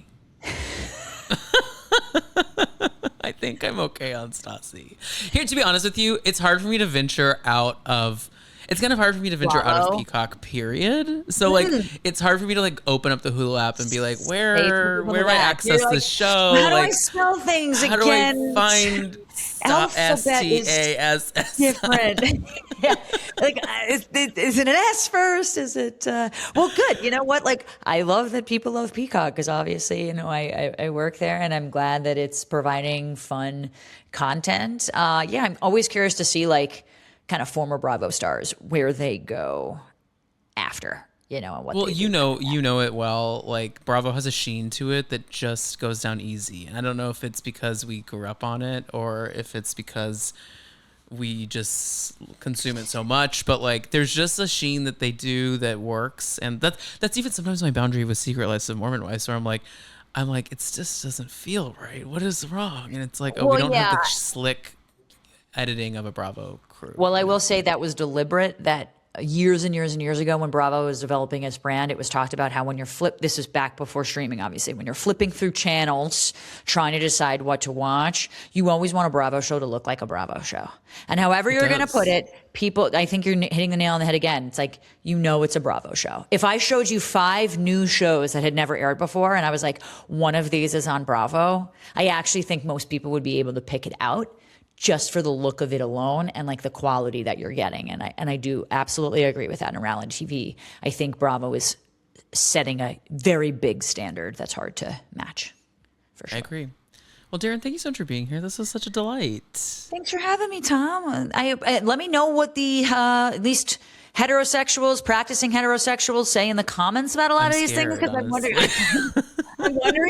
Speaker 1: I think I'm okay on Stassi. Here, to be honest with you, it's hard for me to venture out of. It's kind of hard for me to venture out of Peacock, period. So, like, it's hard for me to, like, open up the Hulu app and be like, where do I access this show?
Speaker 2: How do
Speaker 1: like,
Speaker 2: I spell things
Speaker 1: how
Speaker 2: again?
Speaker 1: Do I find S-T-A-S?
Speaker 2: Different. Yeah. Like, is it an S first? Is it? Well, good. You know what? Like, I love that people love Peacock because obviously, I work there and I'm glad that it's providing fun content. Yeah, I'm always curious to see, like, kind of former Bravo stars where they go after, and what.
Speaker 1: Well, you know it well. Like Bravo has a sheen to it that just goes down easy, and I don't know if it's because we grew up on it or if it's because we just consume it so much. But like, there's just a sheen that they do that works, and that's even sometimes my boundary with Secret Lives of Mormon Wives, where I'm like, it just doesn't feel right. What is wrong? And it's like, we don't have the slick editing of a Bravo crew.
Speaker 2: Well, I will say that was deliberate. That years and years and years ago, when Bravo was developing its brand, it was talked about how when you're this is back before streaming, obviously, when you're flipping through channels, trying to decide what to watch, you always want a Bravo show to look like a Bravo show. And however you're going to put it, people, I think you're hitting the nail on the head again. It's like, it's a Bravo show. If I showed you 5 new shows that had never aired before, and I was like, one of these is on Bravo, I actually think most people would be able to pick it out, just for the look of it alone and like the quality that you're getting. And I do absolutely agree with that in reality TV. I think Bravo is setting a very big standard that's hard to match, for sure.
Speaker 1: I agree. Well, Daryn, thank you so much for being here. This was such a delight.
Speaker 2: Thanks for having me, Tom. Let me know what the at least practicing heterosexuals say in the comments about a lot of these things, because I'm wondering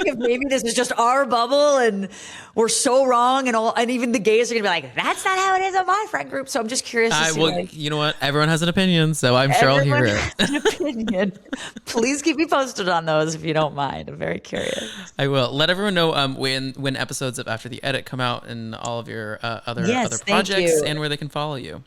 Speaker 2: if maybe this is just our bubble and we're so wrong, and even the gays are gonna be like, that's not how it is in my friend group. So I'm just curious to see.
Speaker 1: You know what? Everyone has an opinion, so I'm sure I'll hear it.
Speaker 2: Has an opinion. Please keep me posted on those if you don't mind. I'm very curious.
Speaker 1: I will. Let everyone know when episodes of After the Edit come out and all of your other projects and where they can follow you.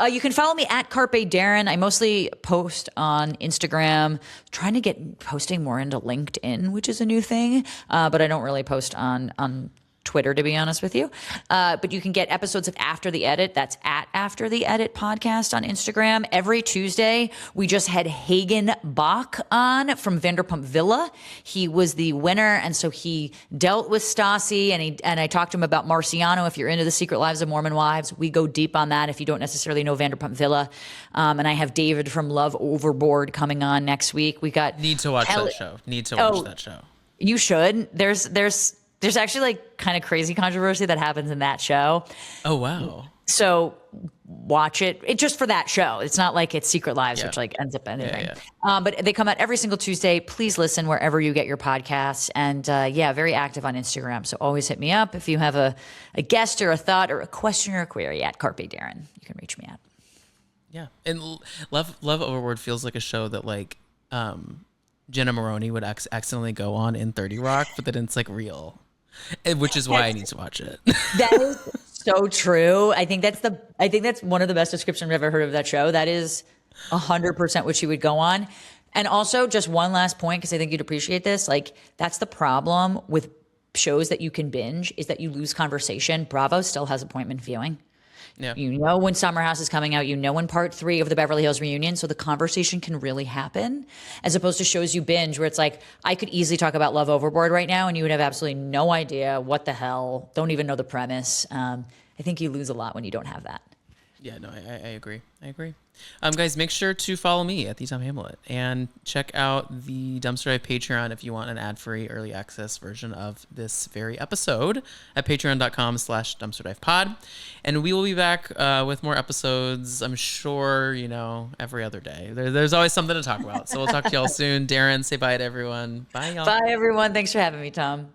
Speaker 2: You can follow me at carpedaryn. I mostly post on Instagram, trying to get posting more into LinkedIn, which is a new thing, but I don't really post on Twitter, to be honest with you. But you can get episodes of After the Edit. That's at After the Edit podcast on Instagram. Every Tuesday, we just had Hagen Bach on from Vanderpump Villa. He was the winner, and so he dealt with Stassi, and I talked to him about Marciano. If you're into the Secret Lives of Mormon Wives, we go deep on that if you don't necessarily know Vanderpump Villa. And I have David from Love Overboard coming on next week. We got
Speaker 1: Need to watch that show. Need to watch that show.
Speaker 2: You should. There's actually like kind of crazy controversy that happens in that show.
Speaker 1: Oh, wow.
Speaker 2: So watch it. It just for that show. It's not like it's Secret Lives, which like ends up anything. But they come out every single Tuesday. Please listen wherever you get your podcasts. And very active on Instagram. So always hit me up if you have a guest or a thought or a question or a query at carpedaryn. You can reach me at.
Speaker 1: Yeah. And Love Overboard feels like a show that like Jenna Maroney would accidentally go on in 30 Rock, but then it's like real. Which is why I need to watch it.
Speaker 2: That is so true. I think that's one of the best descriptions I've ever heard of that show. That is 100% what she would go on. And also, just one last point, because I think you'd appreciate this. Like, that's the problem with shows that you can binge, is that you lose conversation. Bravo still has appointment viewing.
Speaker 1: Yeah.
Speaker 2: You know when Summer House is coming out. You know when part 3 of the Beverly Hills reunion. So the conversation can really happen, as opposed to shows you binge where it's like, I could easily talk about Love Overboard right now and you would have absolutely no idea what the hell, don't even know the premise. I think you lose a lot when you don't have that.
Speaker 1: Yeah, no, I agree. Guys, make sure to follow me at the Tom Hamlet and check out the Dumpster Dive Patreon if you want an ad-free early access version of this very episode at patreon.com/dumpsterdivepod. And we will be back with more episodes, I'm sure, every other day. There's always something to talk about. So we'll talk to y'all soon. Daryn, say bye to everyone. Bye, y'all.
Speaker 2: Bye, everyone. Thanks for having me, Tom.